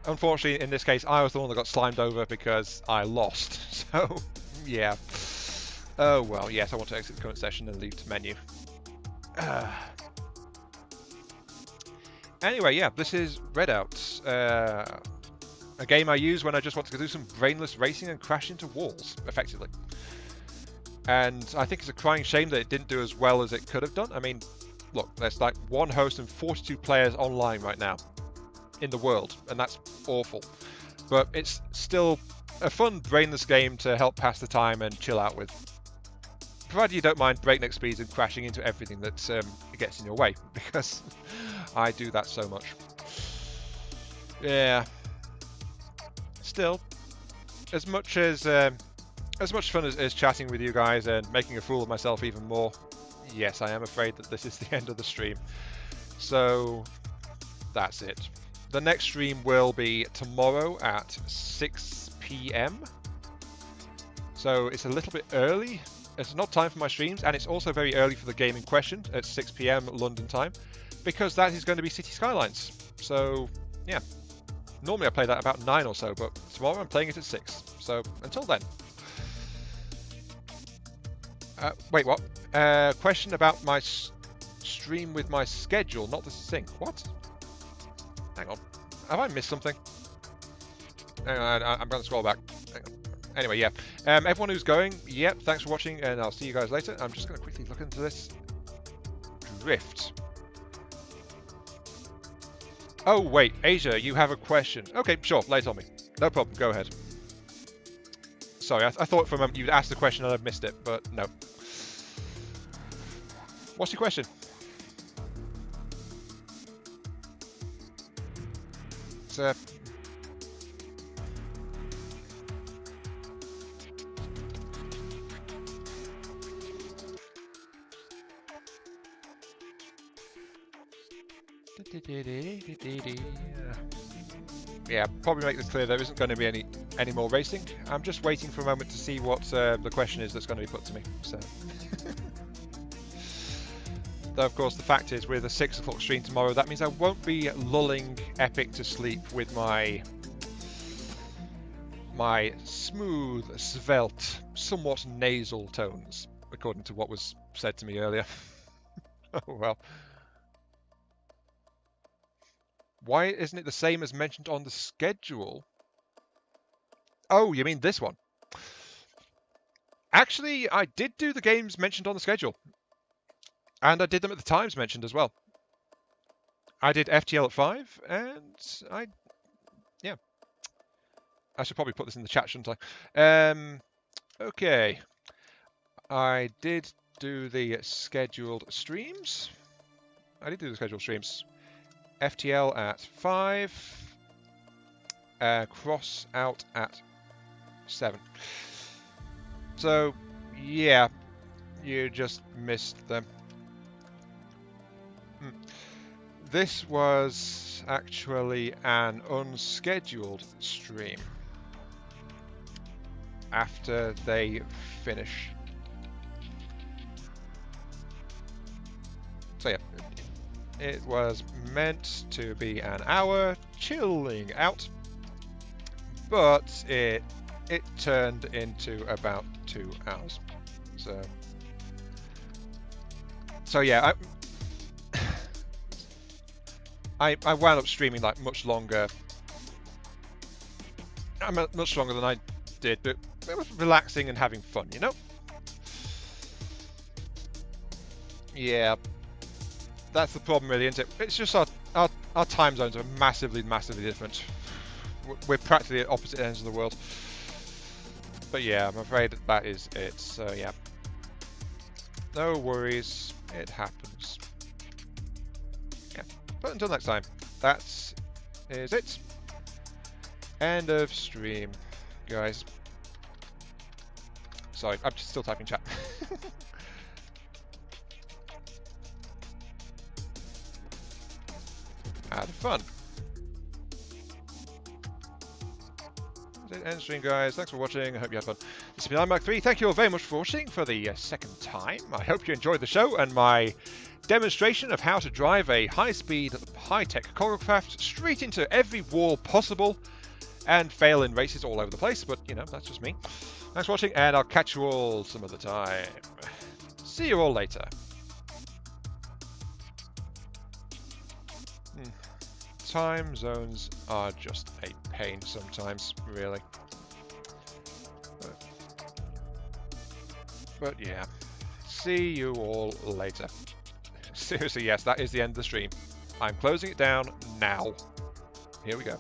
Unfortunately, in this case, I was the one that got slimed over because I lost. So, yeah. Oh well, yes, I want to exit the current session and leave the menu. Anyway, yeah, this is Redout. A game I use when I just want to do some brainless racing and crash into walls, effectively. And I think it's a crying shame that it didn't do as well as it could have done. I mean, look, there's like one host and 42 players online right now in the world, and that's awful. But it's still a fun, brainless game to help pass the time and chill out with. Provided you don't mind breakneck speeds and crashing into everything that gets in your way, because I do that so much. Yeah. Still, as much fun as chatting with you guys and making a fool of myself even more, yes, I am afraid that this is the end of the stream. So, that's it. The next stream will be tomorrow at 6 PM. So it's a little bit early. It's not time for my streams, and it's also very early for the game in question at 6 PM London time, because that is going to be City Skylines. So, yeah. Normally I play that about 9 or so, but tomorrow I'm playing it at 6. So, until then. Wait, what? Question about my stream with my schedule, not the sync. What? Hang on. Have I missed something? Hang on, I'm going to scroll back. Hang on. Anyway, yeah. Everyone who's going, yep, thanks for watching, and I'll see you guys later. I'm just going to quickly look into this. Drift. Oh, wait, Asia, you have a question. Okay, sure, lay it on me. No problem, go ahead. Sorry, I thought for a moment you'd asked the question and I'd missed it, but no. What's your question? It's, yeah, probably make this clear. There isn't going to be any more racing. I'm just waiting for a moment to see what the question is that's going to be put to me. So, Though, of course, the fact is, with a 6 o'clock stream tomorrow, that means I won't be lulling Epic to sleep with my smooth, svelte, somewhat nasal tones, according to what was said to me earlier. Oh well. Why isn't it the same as mentioned on the schedule? Oh, you mean this one? Actually, I did do the games mentioned on the schedule. And I did them at the times mentioned as well. I did FTL at 5, and yeah. I should probably put this in the chat, shouldn't I? Okay. I did do the scheduled streams. FTL at 5. Cross out at 7. So, yeah. You just missed them. This was actually an unscheduled stream after they finish. So yeah, it was meant to be an hour chilling out, but it turned into about 2 hours. So yeah, I wound up streaming like much longer. Much longer than I did, but it was relaxing and having fun, you know? Yeah. That's the problem really, isn't it? It's just our time zones are massively, massively different. We're practically at opposite ends of the world. But yeah, I'm afraid that is it, so yeah. No worries, it happens. Yeah. But until next time, that is it. End of stream, guys. Sorry, I'm still typing chat. Have fun. End stream, guys. Thanks for watching. I hope you had fun. This has been iMac3. Thank you all very much for watching for the second time. I hope you enjoyed the show and my demonstration of how to drive a high-speed, high-tech choreographed straight into every wall possible and fail in races all over the place. But, you know, that's just me. Thanks for watching, and I'll catch you all some other time. See you all later. Time zones are just a pain sometimes, really. But yeah, see you all later. Seriously, yes, that is the end of the stream. I'm closing it down now. Here we go.